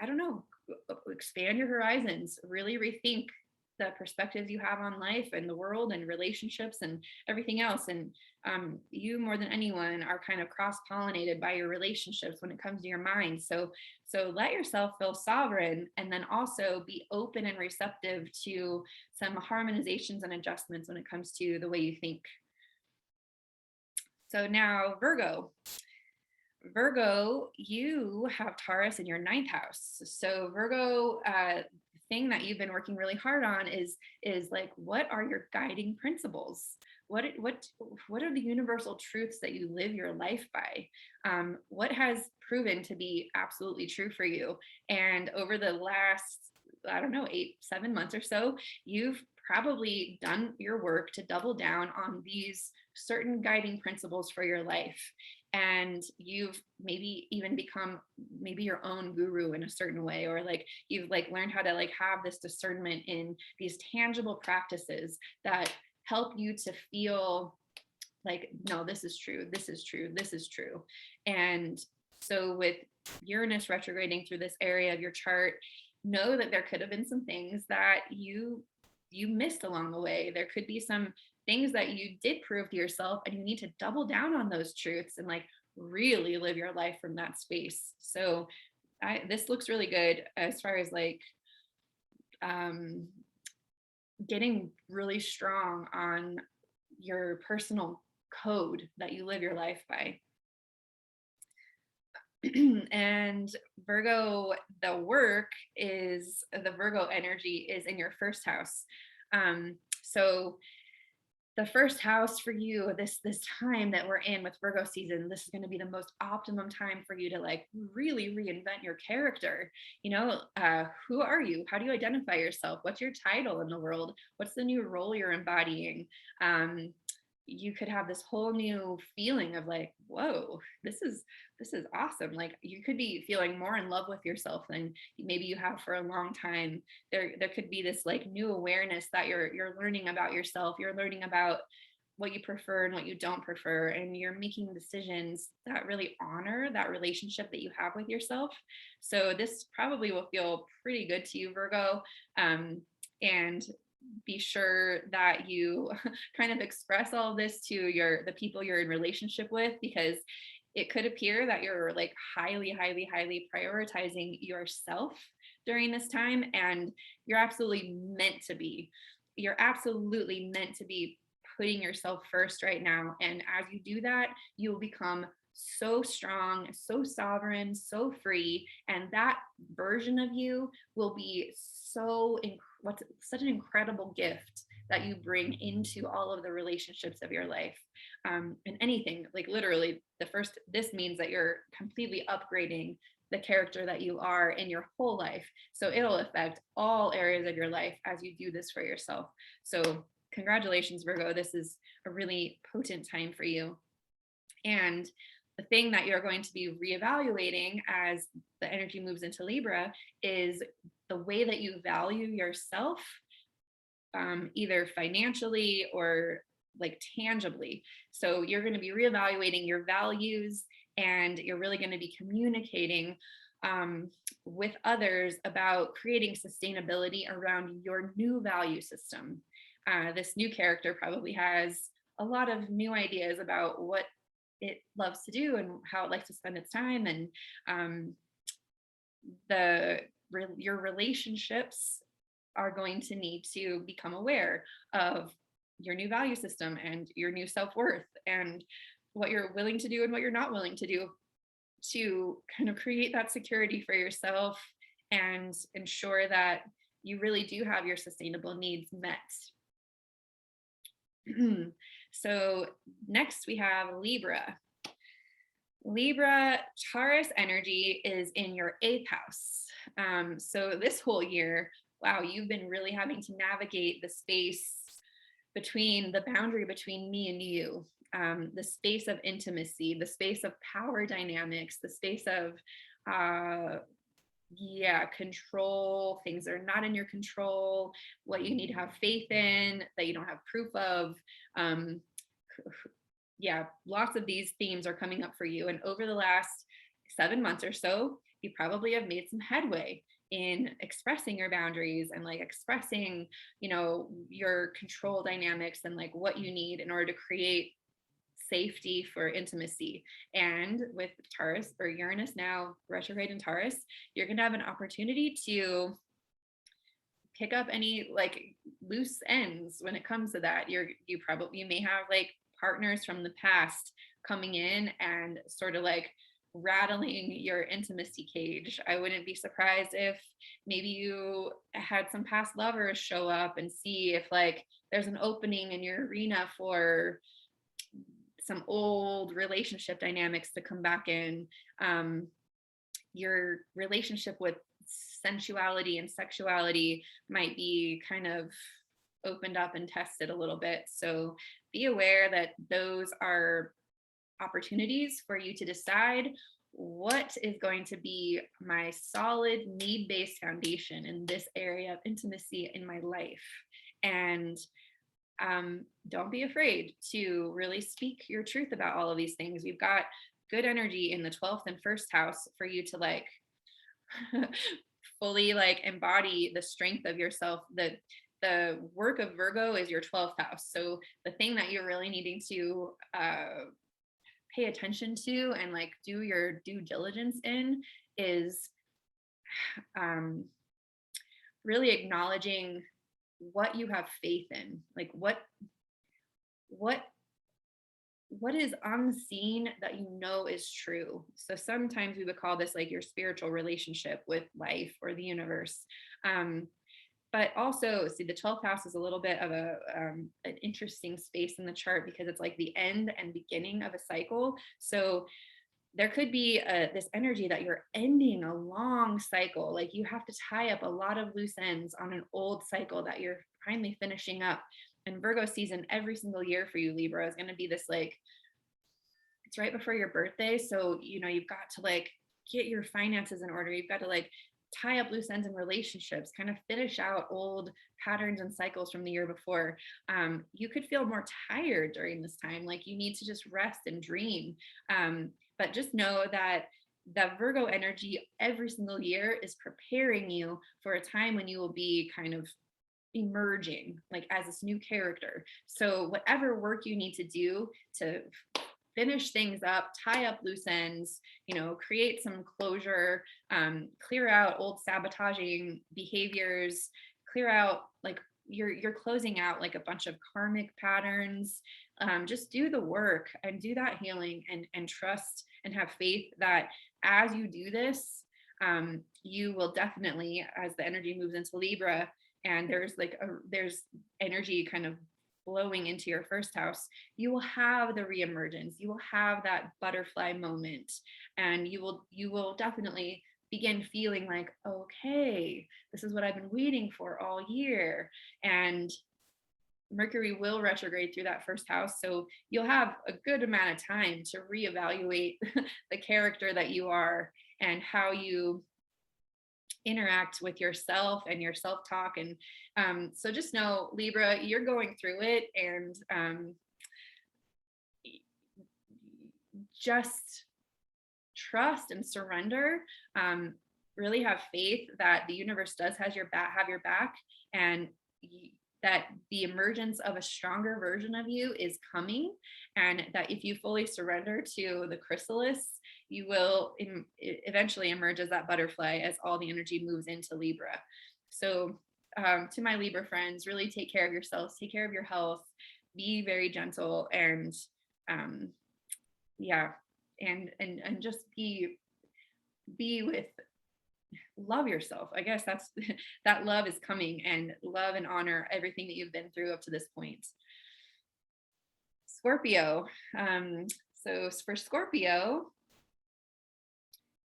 I don't know, expand your horizons, really rethink the perspectives you have on life and the world and relationships and everything else. And you more than anyone are kind of cross-pollinated by your relationships when it comes to your mind. So let yourself feel sovereign, and then also be open and receptive to some harmonizations and adjustments when it comes to the way you think. So now Virgo, you have Taurus in your 9th house. So Virgo, thing that you've been working really hard on is like, what are your guiding principles? What are the universal truths that you live your life by? What has proven to be absolutely true for you? And over the last, I don't know, 7 months or so, you've probably done your work to double down on these certain guiding principles for your life, and you've maybe even become maybe your own guru in a certain way, or like you've like learned how to like have this discernment in these tangible practices that help you to feel like, no, this is true, this is true, this is true. And so with Uranus retrograding through this area of your chart, know that there could have been some things that you missed along the way. There could be some things that you did prove to yourself, and you need to double down on those truths and like really live your life from that space. So this looks really good as far as like getting really strong on your personal code that you live your life by. And Virgo, the work is the Virgo energy is in your first house. So the first house for you, this time that we're in with Virgo season, this is going to be the most optimum time for you to like really reinvent your character. You know, who are you? How do you identify yourself? What's your title in the world? What's the new role you're embodying? You could have this whole new feeling of like, whoa, this is awesome. Like you could be feeling more in love with yourself than maybe you have for a long time. There could be this like new awareness that you're learning about yourself. You're learning about what you prefer and what you don't prefer, and you're making decisions that really honor that relationship that you have with yourself. So this probably will feel pretty good to you, Virgo. And be sure that you kind of express all of this to the people you're in relationship with, because it could appear that you're like highly prioritizing yourself during this time, and you're absolutely meant to be. You're absolutely meant to be putting yourself first right now. And as you do that, you will become so strong, so sovereign, so free, and that version of you will be such an incredible gift that you bring into all of the relationships of your life. And anything, like literally this means that you're completely upgrading the character that you are in your whole life. So it'll affect all areas of your life as you do this for yourself. So congratulations, Virgo. This is a really potent time for you. And the thing that you're going to be reevaluating as the energy moves into Libra is the way that you value yourself, either financially or like tangibly. So you're going to be reevaluating your values, and you're really going to be communicating with others about creating sustainability around your new value system. This new character probably has a lot of new ideas about what it loves to do and how it likes to spend its time, and your relationships are going to need to become aware of your new value system and your new self-worth, and what you're willing to do and what you're not willing to do, to kind of create that security for yourself and ensure that you really do have your sustainable needs met. So next we have Libra. Libra, Taurus energy is in your 8th house. So this whole year, wow, you've been really having to navigate the space between the boundary between me and you, the space of intimacy, the space of power dynamics, the space of control, things that are not in your control, what you need to have faith in that you don't have proof of. Lots of these themes are coming up for you. And over the last 7 months or so, you probably have made some headway in expressing your boundaries and like expressing, your control dynamics and like what you need in order to create safety for intimacy. And with Taurus, or Uranus now retrograde in Taurus, you're going to have an opportunity to pick up any like loose ends when it comes to that. You may have like partners from the past coming in and sort of like rattling your intimacy cage. I wouldn't be surprised if maybe you had some past lovers show up and see if like there's an opening in your arena for some old relationship dynamics to come back in. Your relationship with sensuality and sexuality might be kind of opened up and tested a little bit. So be aware that those are opportunities for you to decide what is going to be my solid need-based foundation in this area of intimacy in my life. And don't be afraid to really speak your truth about all of these things. You've got good energy in the 12th and first house for you to like fully like embody the strength of yourself. The work of Virgo is your 12th house. So the thing that you're really needing to pay attention to and like do your due diligence in is really acknowledging what you have faith in, like what is unseen that you know is true. So sometimes we would call this like your spiritual relationship with life or the universe. But also, see, the 12th house is a little bit of an interesting space in the chart because it's like the end and beginning of a cycle. So there could be this energy that you're ending a long cycle. Like you have to tie up a lot of loose ends on an old cycle that you're finally finishing up. And Virgo season every single year for you, Libra, is going to be this like, it's right before your birthday. So, you know, you've got to like get your finances in order. You've got to like tie up loose ends in relationships, kind of finish out old patterns and cycles from the year before. You could feel more tired during this time. Like you need to just rest and dream. But just know that the Virgo energy every single year is preparing you for a time when you will be kind of emerging like as this new character. So whatever work you need to do to finish things up, tie up loose ends, you know, create some closure, clear out old sabotaging behaviors, clear out like you're closing out like a bunch of karmic patterns. Just do the work and do that healing and trust and have faith that as you do this, you will definitely, as the energy moves into Libra and there's energy kind of blowing into your first house, you will have the reemergence, you will have that butterfly moment, and you will definitely begin feeling like, okay, this is what I've been waiting for all year. And Mercury will retrograde through that first house. So you'll have a good amount of time to reevaluate the character that you are and how you interact with yourself and your self-talk. And so just know, Libra, you're going through it, and just trust and surrender. Really have faith that the universe does have your back, and that the emergence of a stronger version of you is coming, and that if you fully surrender to the chrysalis, you will eventually emerge as that butterfly as all the energy moves into Libra. So to my Libra friends, really take care of yourselves, take care of your health, be very gentle, and and just be with, love yourself. I guess that's that love is coming, and love and honor everything that you've been through up to this point. Scorpio. So for Scorpio,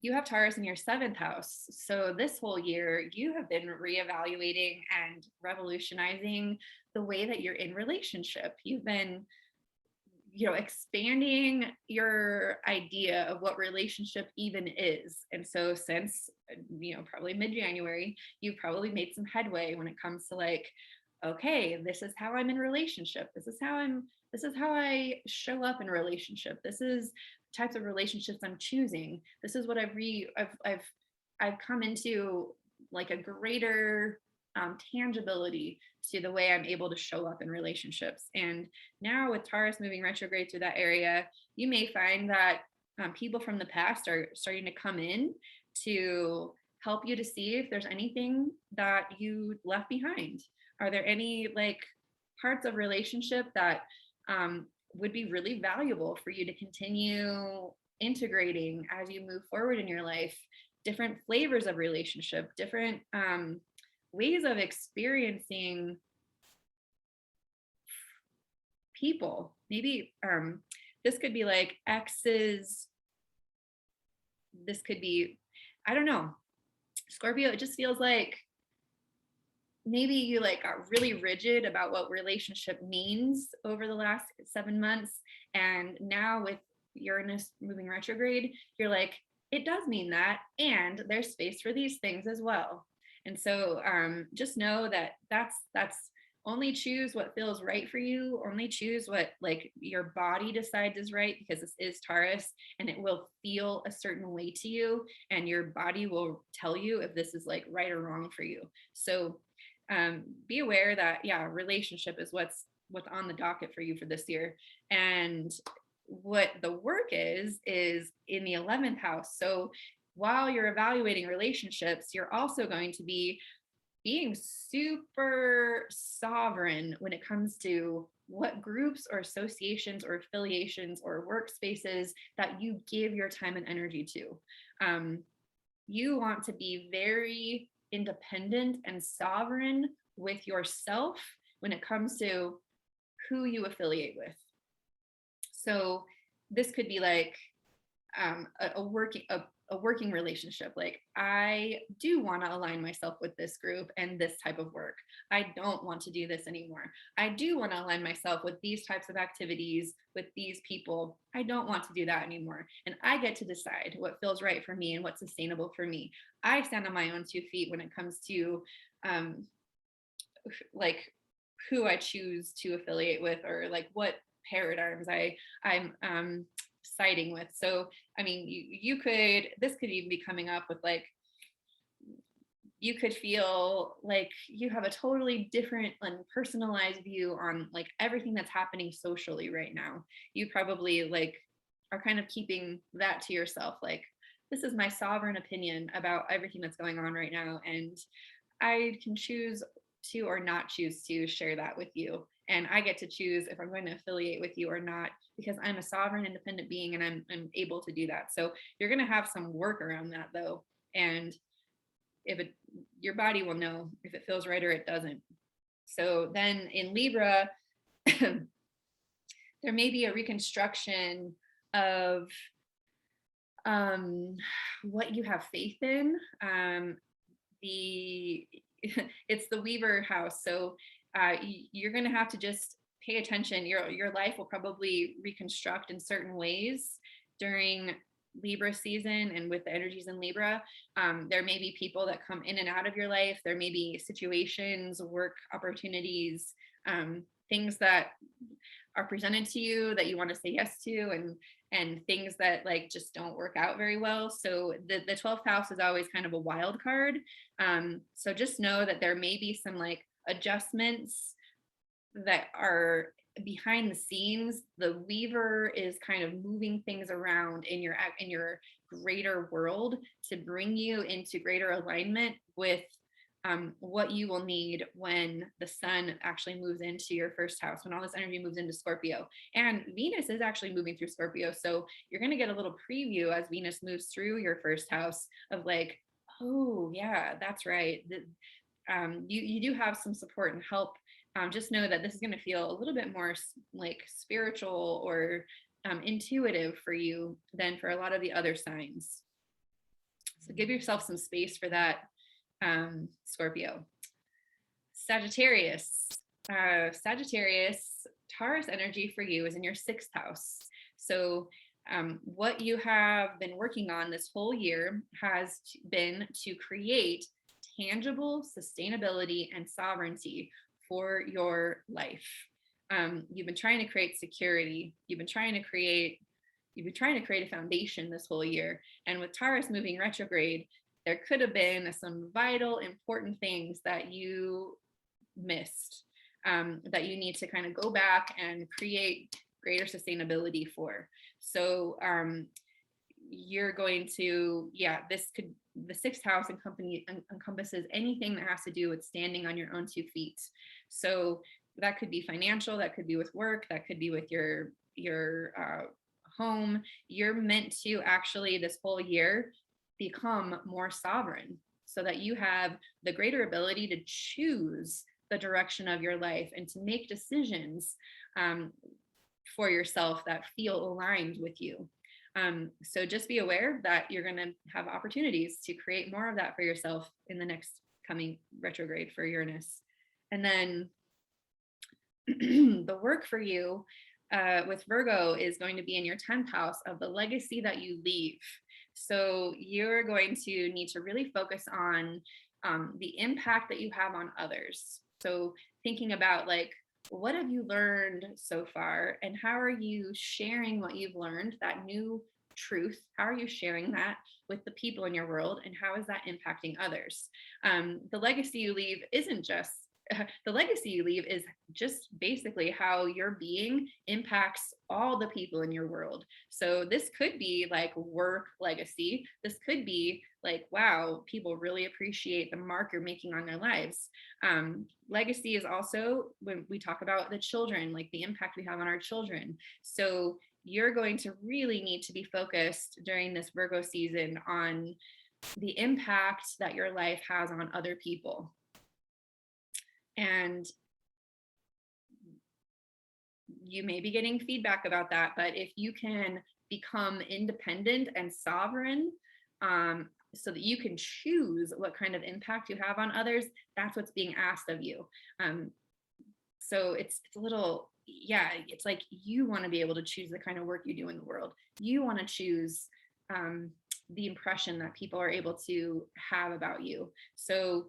you have Taurus in your 7th house. So this whole year, you have been reevaluating and revolutionizing the way that you're in relationship. You've been, you know, expanding your idea of what relationship even is. And so since, you know, probably mid-January, you've probably made some headway when it comes to like, okay, this is how I'm in relationship. This is how I show up in a relationship. This is types of relationships I'm choosing. This is what I've come into, like a greater tangibility to the way I'm able to show up in relationships. And now with Taurus moving retrograde through that area, you may find that people from the past are starting to come in to help you to see if there's anything that you left behind. Are there any like parts of relationship that would be really valuable for you to continue integrating as you move forward in your life? Different flavors of relationship, different ways of experiencing people. Maybe this could be like exes. This could be, I don't know. Scorpio, it just feels like maybe you like got really rigid about what relationship means over the last 7 months. And now with Uranus moving retrograde, you're like, it does mean that. And there's space for these things as well. And so just know that that's only choose what feels right for you. Only choose what like your body decides is right, because this is Taurus and it will feel a certain way to you. And your body will tell you if this is like right or wrong for you. So be aware that, yeah, relationship is what's on the docket for you for this year. And what the work is in the 11th house. So while you're evaluating relationships, you're also going to be being super sovereign when it comes to what groups or associations or affiliations or workspaces that you give your time and energy to. You want to be very independent and sovereign with yourself when it comes to who you affiliate with. So this could be like a working relationship. Like, I do want to align myself with this group and this type of work. I don't want to do this anymore. I do want to align myself with these types of activities with these people. I don't want to do that anymore. And I get to decide what feels right for me and what's sustainable for me. I stand on my own 2 feet when it comes to like who I choose to affiliate with, or like what paradigms I'm siding with. So I mean, this could even be coming up with like, you could feel like you have a totally different and personalized view on like everything that's happening socially right now. You probably like are kind of keeping that to yourself, like, this is my sovereign opinion about everything that's going on right now, and I can choose to or not choose to share that with you. And I get to choose if I'm going to affiliate with you or not, because I'm a sovereign, independent being, and I'm able to do that. So you're going to have some work around that though. And your body will know if it feels right or it doesn't. So then in Libra, there may be a reconstruction of what you have faith in. It's the Weaver house. So you're going to have to just pay attention. Your life will probably reconstruct in certain ways during Libra season, and with the energies in Libra. There may be people that come in and out of your life. There may be situations, work opportunities, things that are presented to you that you want to say yes to, and things that like just don't work out very well. So the 12th house is always kind of a wild card. So just know that there may be some like adjustments that are behind the scenes. The Weaver is kind of moving things around in your greater world to bring you into greater alignment with what you will need when the sun actually moves into your first house, when all this energy moves into Scorpio. And Venus is actually moving through Scorpio. So you're going to get a little preview as Venus moves through your first house of like, oh yeah, that's right. You do have some support and help. Just know that this is going to feel a little bit more like spiritual or intuitive for you than for a lot of the other signs. So give yourself some space for that, Scorpio. Sagittarius. Sagittarius, Taurus energy for you is in your 6th house. So what you have been working on this whole year has been to create tangible sustainability and sovereignty for your life. You've been trying to create security. You've been trying to create a foundation this whole year. And with Taurus moving retrograde, there could have been some vital, important things that you missed, that you need to kind of go back and create greater sustainability for. So you're going to, the 6th house encompasses anything that has to do with standing on your own 2 feet. So that could be financial, that could be with work, that could be with your home. You're meant to actually this whole year become more sovereign so that you have the greater ability to choose the direction of your life and to make decisions for yourself that feel aligned with you. So just be aware that you're going to have opportunities to create more of that for yourself in the next coming retrograde for Uranus. And then the work for you with Virgo is going to be in your 10th house of the legacy that you leave. So you're going to need to really focus on the impact that you have on others. So thinking about like, what have you learned so far, and how are you sharing what you've learned, that new truth? How are you sharing that with the people in your world, and how is that impacting others? The legacy you leave isn't just the legacy you leave is just basically how your being impacts all the people in your world. So this could be like work legacy. This could be like, wow, people really appreciate the mark you're making on their lives. Legacy is also when we talk about the children, like the impact we have on our children. So you're going to really need to be focused during this Virgo season on the impact that your life has on other people. And you may be getting feedback about that, but if you can become independent and sovereign, so that you can choose what kind of impact you have on others, that's what's being asked of you. So it's a little, yeah, it's like you want to be able to choose the kind of work you do in the world. You want to choose the impression that people are able to have about you. So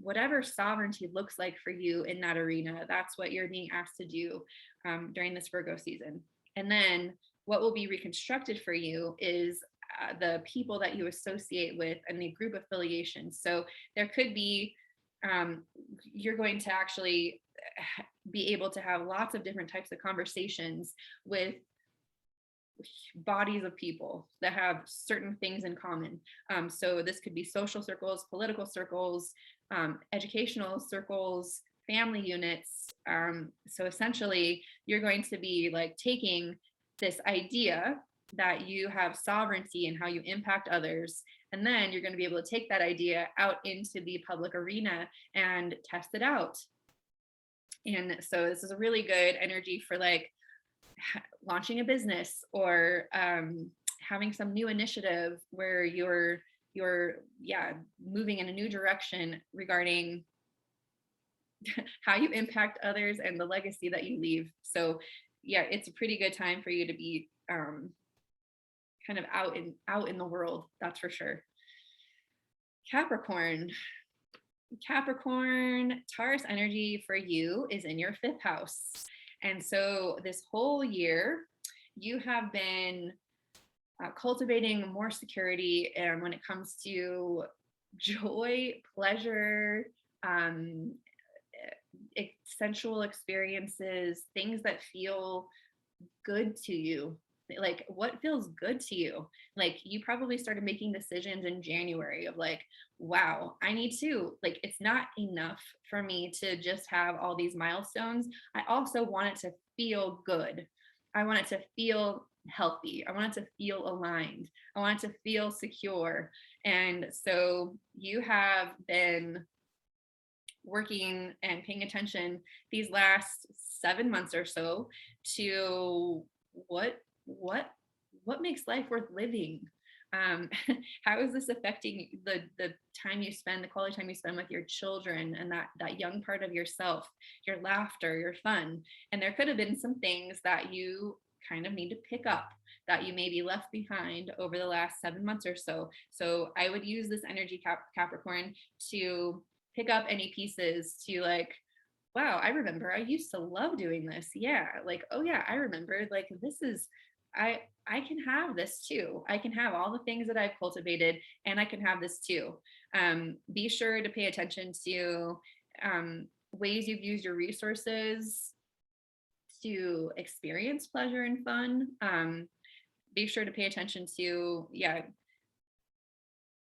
whatever sovereignty looks like for you in that arena, that's what you're being asked to do during this Virgo season. And then what will be reconstructed for you is the people that you associate with and the group affiliations. So there could be, you're going to actually be able to have lots of different types of conversations with bodies of people that have certain things in common. So this could be social circles, political circles, educational circles, family units. So essentially, you're going to be like taking this idea that you have sovereignty in how you impact others, and then you're going to be able to take that idea out into the public arena and test it out. And so this is a really good energy for like launching a business or having some new initiative where you're moving in a new direction regarding how you impact others and the legacy that you leave. So yeah, it's a pretty good time for you to be kind of out in the world, that's for sure. Capricorn, Taurus energy for you is in your 5th house. And so this whole year, you have been cultivating more security when it comes to joy, pleasure, sensual experiences, things that feel good to you. Like what feels good to you? Like you probably started making decisions in January of like, wow, I need to, like, it's not enough for me to just have all these milestones. I also want it to feel good. I want it to feel healthy. I want it to feel aligned. I want it to feel secure. And so you have been working and paying attention these last 7 months or so to what makes life worth living. How is this affecting the time you spend, the quality time you spend with your children and that young part of yourself, your laughter, your fun? And there could have been some things that you kind of need to pick up that you maybe left behind over the last 7 months or so. So I would use this energy, Capricorn, to pick up any pieces to like, wow, I remember I used to love doing this. Yeah. Like, oh yeah, I remember like this is, I can have this too. I can have all the things that I've cultivated and I can have this too. Be sure to pay attention to ways you've used your resources to experience pleasure and fun. Be sure to pay attention to,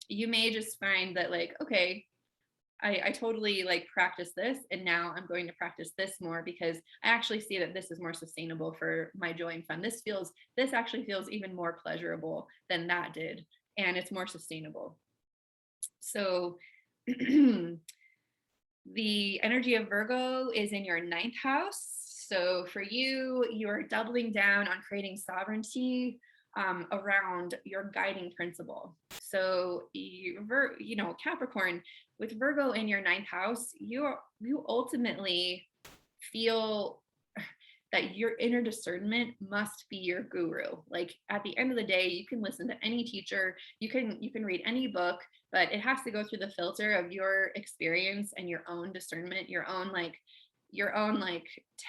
you may just find that like, okay, I totally like practice this and now I'm going to practice this more because I actually see that this is more sustainable for my joy and fun. This actually feels even more pleasurable than that did, and it's more sustainable. So the energy of Virgo is in your 9th house. So for you, you're doubling down on creating sovereignty around your guiding principle. So Capricorn, with Virgo in your ninth house, you ultimately feel that your inner discernment must be your guru. Like at the end of the day, you can listen to any teacher, you can read any book, but it has to go through the filter of your experience and your own discernment, your own like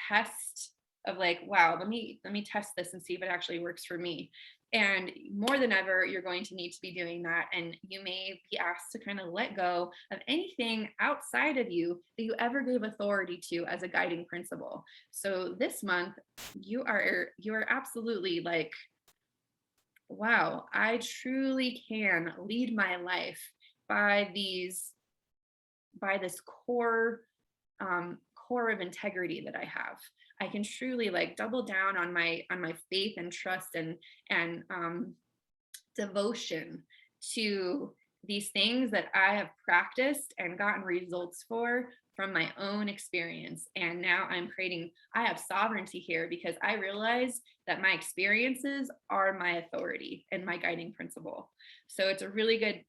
test of like, wow, let me test this and see if it actually works for me. And more than ever, you're going to need to be doing that. And you may be asked to kind of let go of anything outside of you that you ever gave authority to as a guiding principle. So this month, you are absolutely like, wow, I truly can lead my life by this core of integrity that I have. I can truly like double down on my faith and trust and devotion to these things that I have practiced and gotten results for from my own experience. And now I have sovereignty here because I realize that my experiences are my authority and my guiding principle. So it's a really good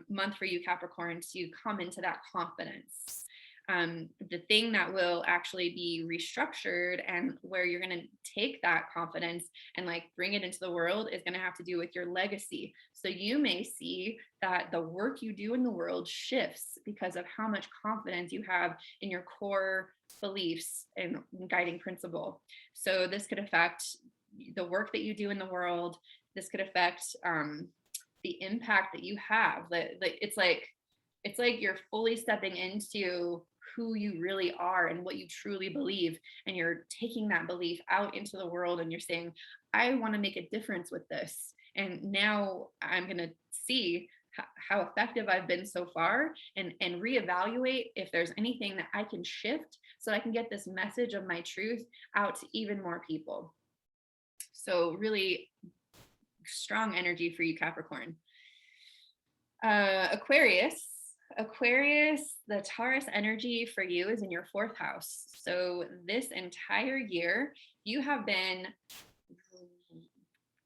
month for you, Capricorn, to come into that confidence. The thing that will actually be restructured and where you're going to take that confidence and like bring it into the world is going to have to do with your legacy. So you may see that the work you do in the world shifts because of how much confidence you have in your core beliefs and guiding principle. So this could affect the work that you do in the world. This could affect the impact that you have. It's like you're fully stepping into who you really are and what you truly believe, and you're taking that belief out into the world and you're saying, I want to make a difference with this, and now I'm going to see how effective I've been so far, and reevaluate if there's anything that I can shift so I can get this message of my truth out to even more people. So really strong energy for you, Capricorn. Aquarius, the Taurus energy for you is in your fourth house. So this entire year, you have been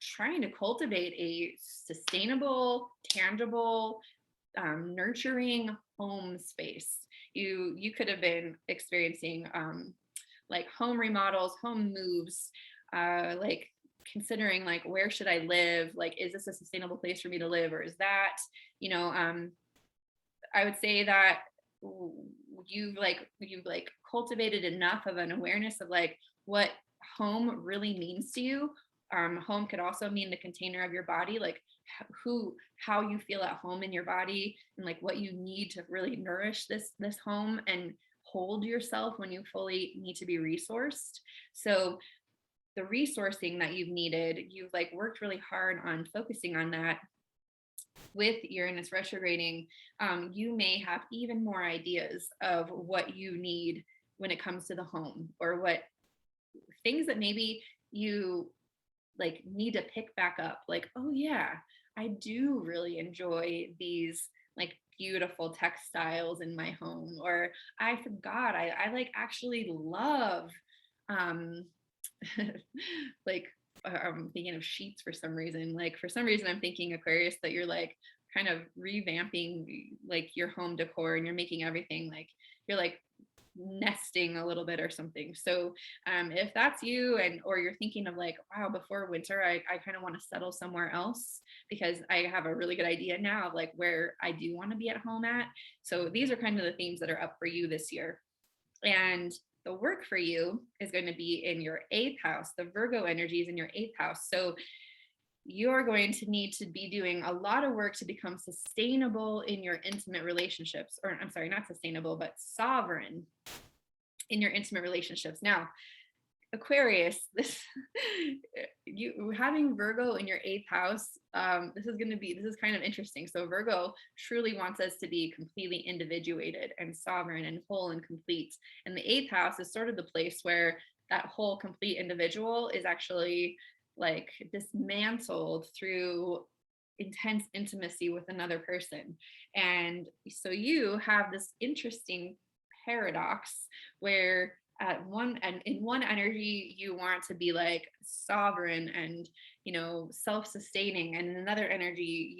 trying to cultivate a sustainable, tangible, nurturing home space. You could have been experiencing like home remodels, home moves, like considering like, where should I live? Like, is this a sustainable place for me to live, or is that, I would say that you've cultivated enough of an awareness of like what home really means to you. Home could also mean the container of your body, like how you feel at home in your body, and like what you need to really nourish this home and hold yourself when you fully need to be resourced. So the resourcing that you've needed, you've like worked really hard on focusing on that. With Uranus retrograding, you may have even more ideas of what you need when it comes to the home, or what things that maybe you like need to pick back up. Like, oh yeah, I do really enjoy these like beautiful textiles in my home, or I forgot I like actually love like I'm thinking of sheets for some reason. Like for some reason, I'm thinking, Aquarius, that you're like kind of revamping like your home decor, and you're making everything like you're like nesting a little bit or something. So if that's you, and or you're thinking of like, wow, before winter, I kind of want to settle somewhere else because I have a really good idea now of like where I do want to be at home at. So these are kind of the themes that are up for you this year. And the work for you is going to be in your eighth house. The Virgo energy is in your eighth house. So you're going to need to be doing a lot of work to become sustainable in your intimate relationships, or I'm sorry, not sustainable, but sovereign in your intimate relationships. Now, Aquarius, this you having Virgo in your eighth house, this is kind of interesting. So Virgo truly wants us to be completely individuated and sovereign and whole and complete. And the eighth house is sort of the place where that whole complete individual is actually like dismantled through intense intimacy with another person. And so you have this interesting paradox where in one energy you want to be like sovereign and self-sustaining, and in another energy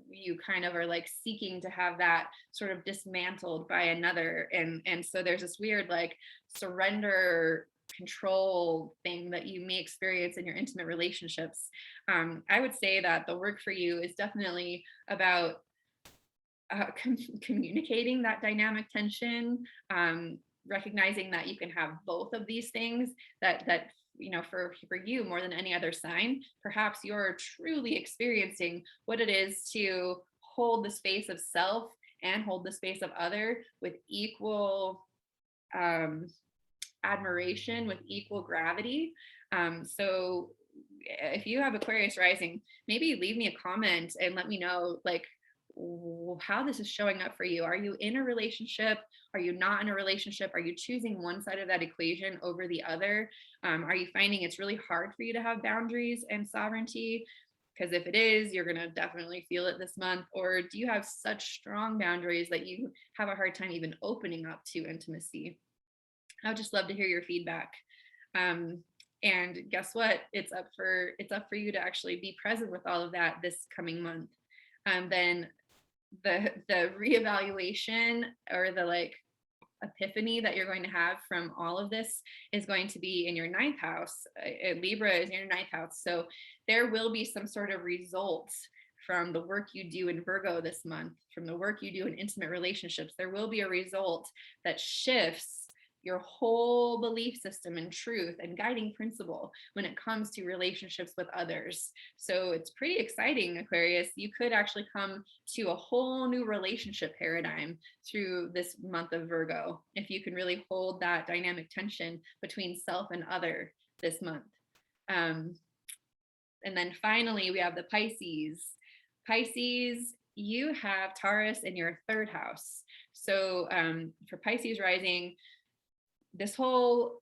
you kind of are like seeking to have that sort of dismantled by another. And so there's this weird like surrender control thing that you may experience in your intimate relationships. I would say that the work for you is definitely about communicating that dynamic tension, recognizing that you can have both of these things, that for you more than any other sign, perhaps you're truly experiencing what it is to hold the space of self and hold the space of other with equal admiration, with equal gravity. So if you have Aquarius rising, maybe leave me a comment and let me know like how this is showing up for you. Are you in a relationship? Are you not in a relationship? Are you choosing one side of that equation over the other? Are you finding it's really hard for you to have boundaries and sovereignty? Because if it is, you're going to definitely feel it this month. Or do you have such strong boundaries that you have a hard time even opening up to intimacy? I would just love to hear your feedback. And guess what? It's up for you to actually be present with all of that this coming month. Then the reevaluation or the like epiphany that you're going to have from all of this is going to be in your ninth house. Libra is in your ninth house. So there will be some sort of results from the work you do in Virgo this month, from the work you do in intimate relationships. There will be a result that shifts your whole belief system and truth and guiding principle when it comes to relationships with others. So it's pretty exciting, Aquarius. You could actually come to a whole new relationship paradigm through this month of Virgo, if you can really hold that dynamic tension between self and other this month. And then finally, we have the Pisces. Pisces, you have Taurus in your third house. So for Pisces rising, this whole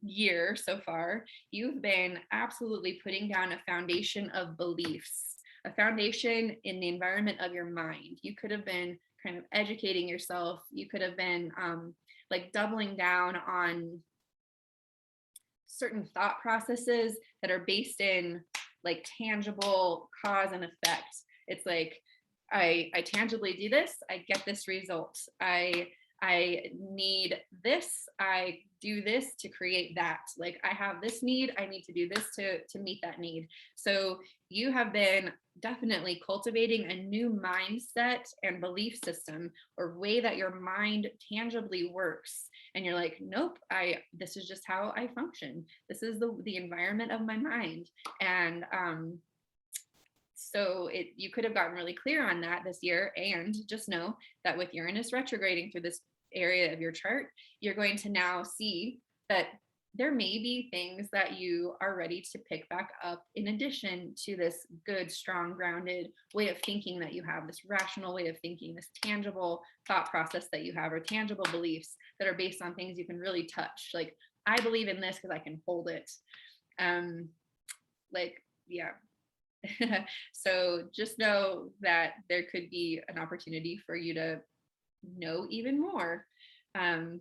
year so far, you've been absolutely putting down a foundation of beliefs, a foundation in the environment of your mind. You could have been kind of educating yourself. You could have been like doubling down on certain thought processes that are based in like tangible cause and effect. It's like, I tangibly do this, I get this result. I need this, I do this to create that. Like I have this need, I need to do this to meet that need. So you have been definitely cultivating a new mindset and belief system or way that your mind tangibly works. And you're like, nope, this is just how I function. This is the environment of my mind. And so you could have gotten really clear on that this year. And just know that with Uranus retrograding through this area of your chart, you're going to now see that there may be things that you are ready to pick back up in addition to this good, strong, grounded way of thinking that you have, this rational way of thinking, this tangible thought process that you have, or tangible beliefs that are based on things you can really touch. Like, I believe in this because I can hold it. Yeah. So just know that there could be an opportunity for you to know even more. And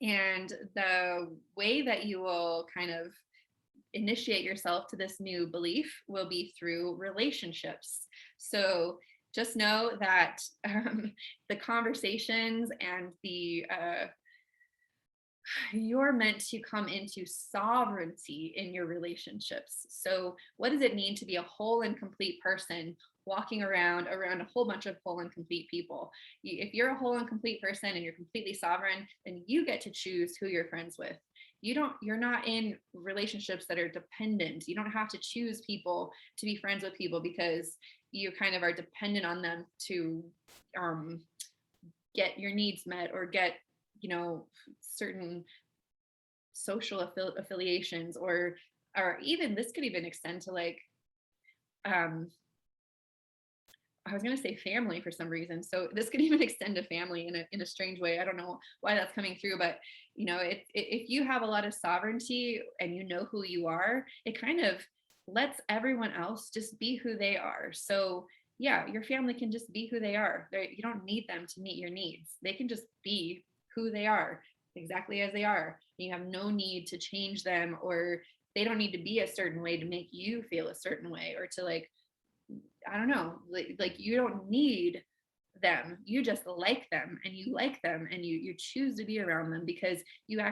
the way that you will kind of initiate yourself to this new belief will be through relationships. So just know that the conversations and you're meant to come into sovereignty in your relationships. So what does it mean to be a whole and complete person walking around a whole bunch of whole and complete people? If you're a whole and complete person and you're completely sovereign, then you get to choose who you're friends with. You're not in relationships that are dependent. You don't have to choose people to be friends with people because you kind of are dependent on them to get your needs met or get certain social affiliations, or even this could even extend to like I was going to say family for some reason. So this could even extend to family in a strange way. I don't know why that's coming through, but if you have a lot of sovereignty and you know who you are, it kind of lets everyone else just be who they are. So yeah, your family can just be who they are. You don't need them to meet your needs. They can just be who they are, exactly as they are. You have no need to change them, or they don't need to be a certain way to make you feel a certain way, or to like I don't know, like you don't need them, you just like them, and you like them, and you choose to be around them because you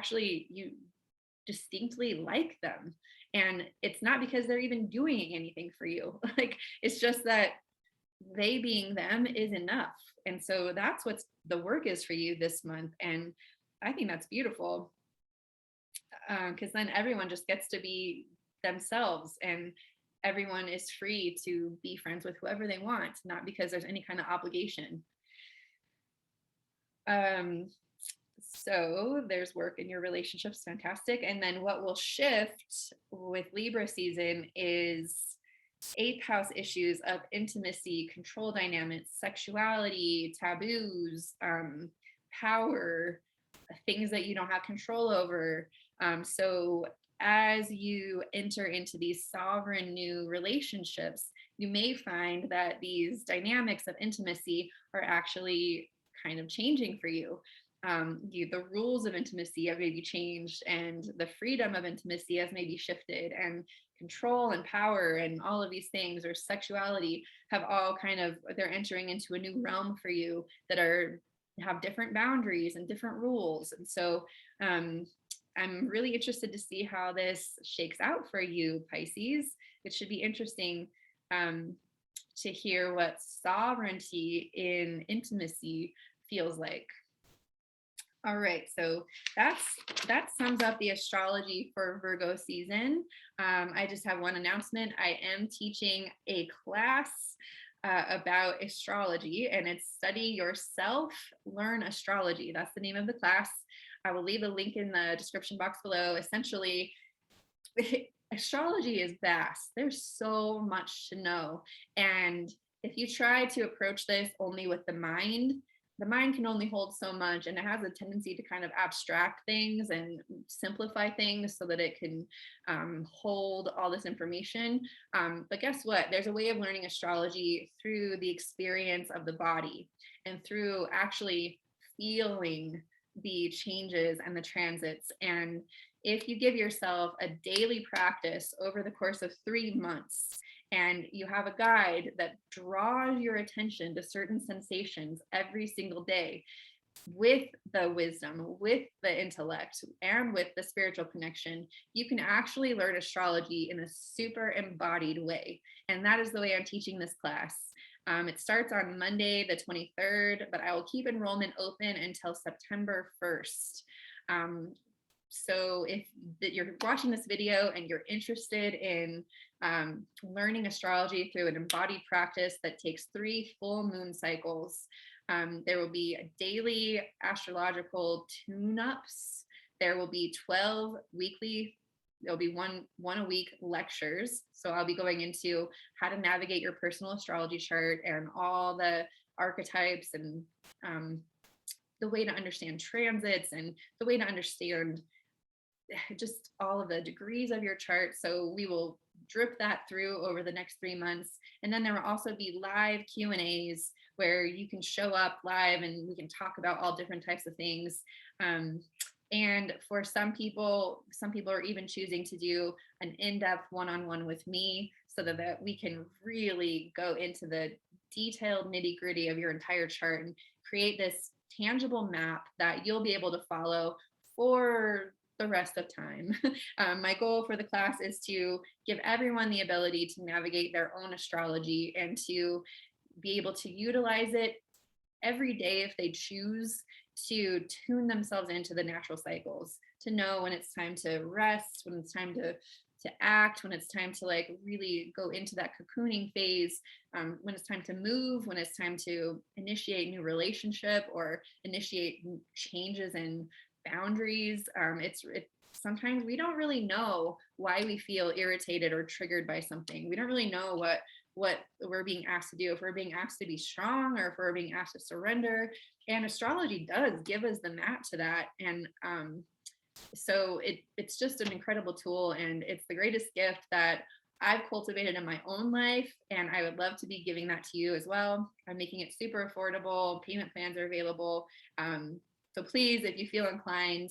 distinctly like them. And it's not because they're even doing anything for you. Like, it's just that they being them is enough. And so that's what the work is for you this month. And I think that's beautiful, because then everyone just gets to be themselves, and everyone is free to be friends with whoever they want, not because there's any kind of obligation. Um, so there's work in your relationships, fantastic. And then what will shift with Libra season is eighth house issues of intimacy, control dynamics, sexuality, taboos, power, things that you don't have control over. So as you enter into these sovereign new relationships, you may find that these dynamics of intimacy are actually kind of changing for you. The rules of intimacy have maybe changed, and the freedom of intimacy has maybe shifted, and control and power and all of these things, or sexuality, have all kind of, they're entering into a new realm for you that have different boundaries and different rules. And so I'm really interested to see how this shakes out for you, Pisces. It should be interesting to hear what sovereignty in intimacy feels like. All right, so that sums up the astrology for Virgo season. I just have one announcement. I am teaching a class about astrology, and it's Study Yourself, Learn Astrology. That's the name of the class. I will leave a link in the description box below. Essentially, astrology is vast. There's so much to know. And if you try to approach this only with the mind can only hold so much, and it has a tendency to kind of abstract things and simplify things so that it can hold all this information. But guess what? There's a way of learning astrology through the experience of the body, and through actually feeling the changes and the transits. And if you give yourself a daily practice over the course of 3 months, and you have a guide that draws your attention to certain sensations every single day, with the wisdom, with the intellect, and with the spiritual connection, you can actually learn astrology in a super embodied way. And that is the way I'm teaching this class. It starts on Monday, the 23rd, but I will keep enrollment open until September 1st. So if you're watching this video and you're interested in learning astrology through an embodied practice that takes 3 full moon cycles, there will be daily astrological tune-ups. There will be 12 weekly, there'll be one a week lectures. So I'll be going into how to navigate your personal astrology chart and all the archetypes, and the way to understand transits, and the way to understand just all of the degrees of your chart. So we will drip that through over the next 3 months. And then there will also be live Q&As where you can show up live and we can talk about all different types of things. And for some people are even choosing to do an in-depth one-on-one with me, so that we can really go into the detailed nitty-gritty of your entire chart and create this tangible map that you'll be able to follow for the rest of time. My goal for the class is to give everyone the ability to navigate their own astrology and to be able to utilize it every day if they choose, to tune themselves into the natural cycles, to know when it's time to rest, when it's time to act, when it's time to like really go into that cocooning phase, when it's time to move, when it's time to initiate new relationship or initiate changes in boundaries. It's sometimes we don't really know why we feel irritated or triggered by something. We don't really know what we're being asked to do, if we're being asked to be strong or if we're being asked to surrender. And astrology does give us the map to that. And so it's just an incredible tool, and it's the greatest gift that I've cultivated in my own life, and I would love to be giving that to you as well. I'm making it super affordable. Payment plans are available. So please, if you feel inclined,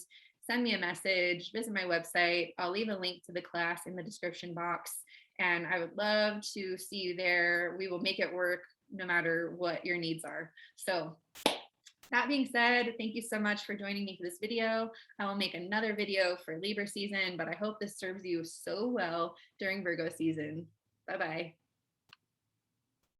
send me a message, visit my website. I'll leave a link to the class in the description box. and I would love to see you there. We will make it work no matter what your needs are. So that being said, thank you so much for joining me for this video. I will make another video for Libra season, but I hope this serves you so well during Virgo season. Bye-bye.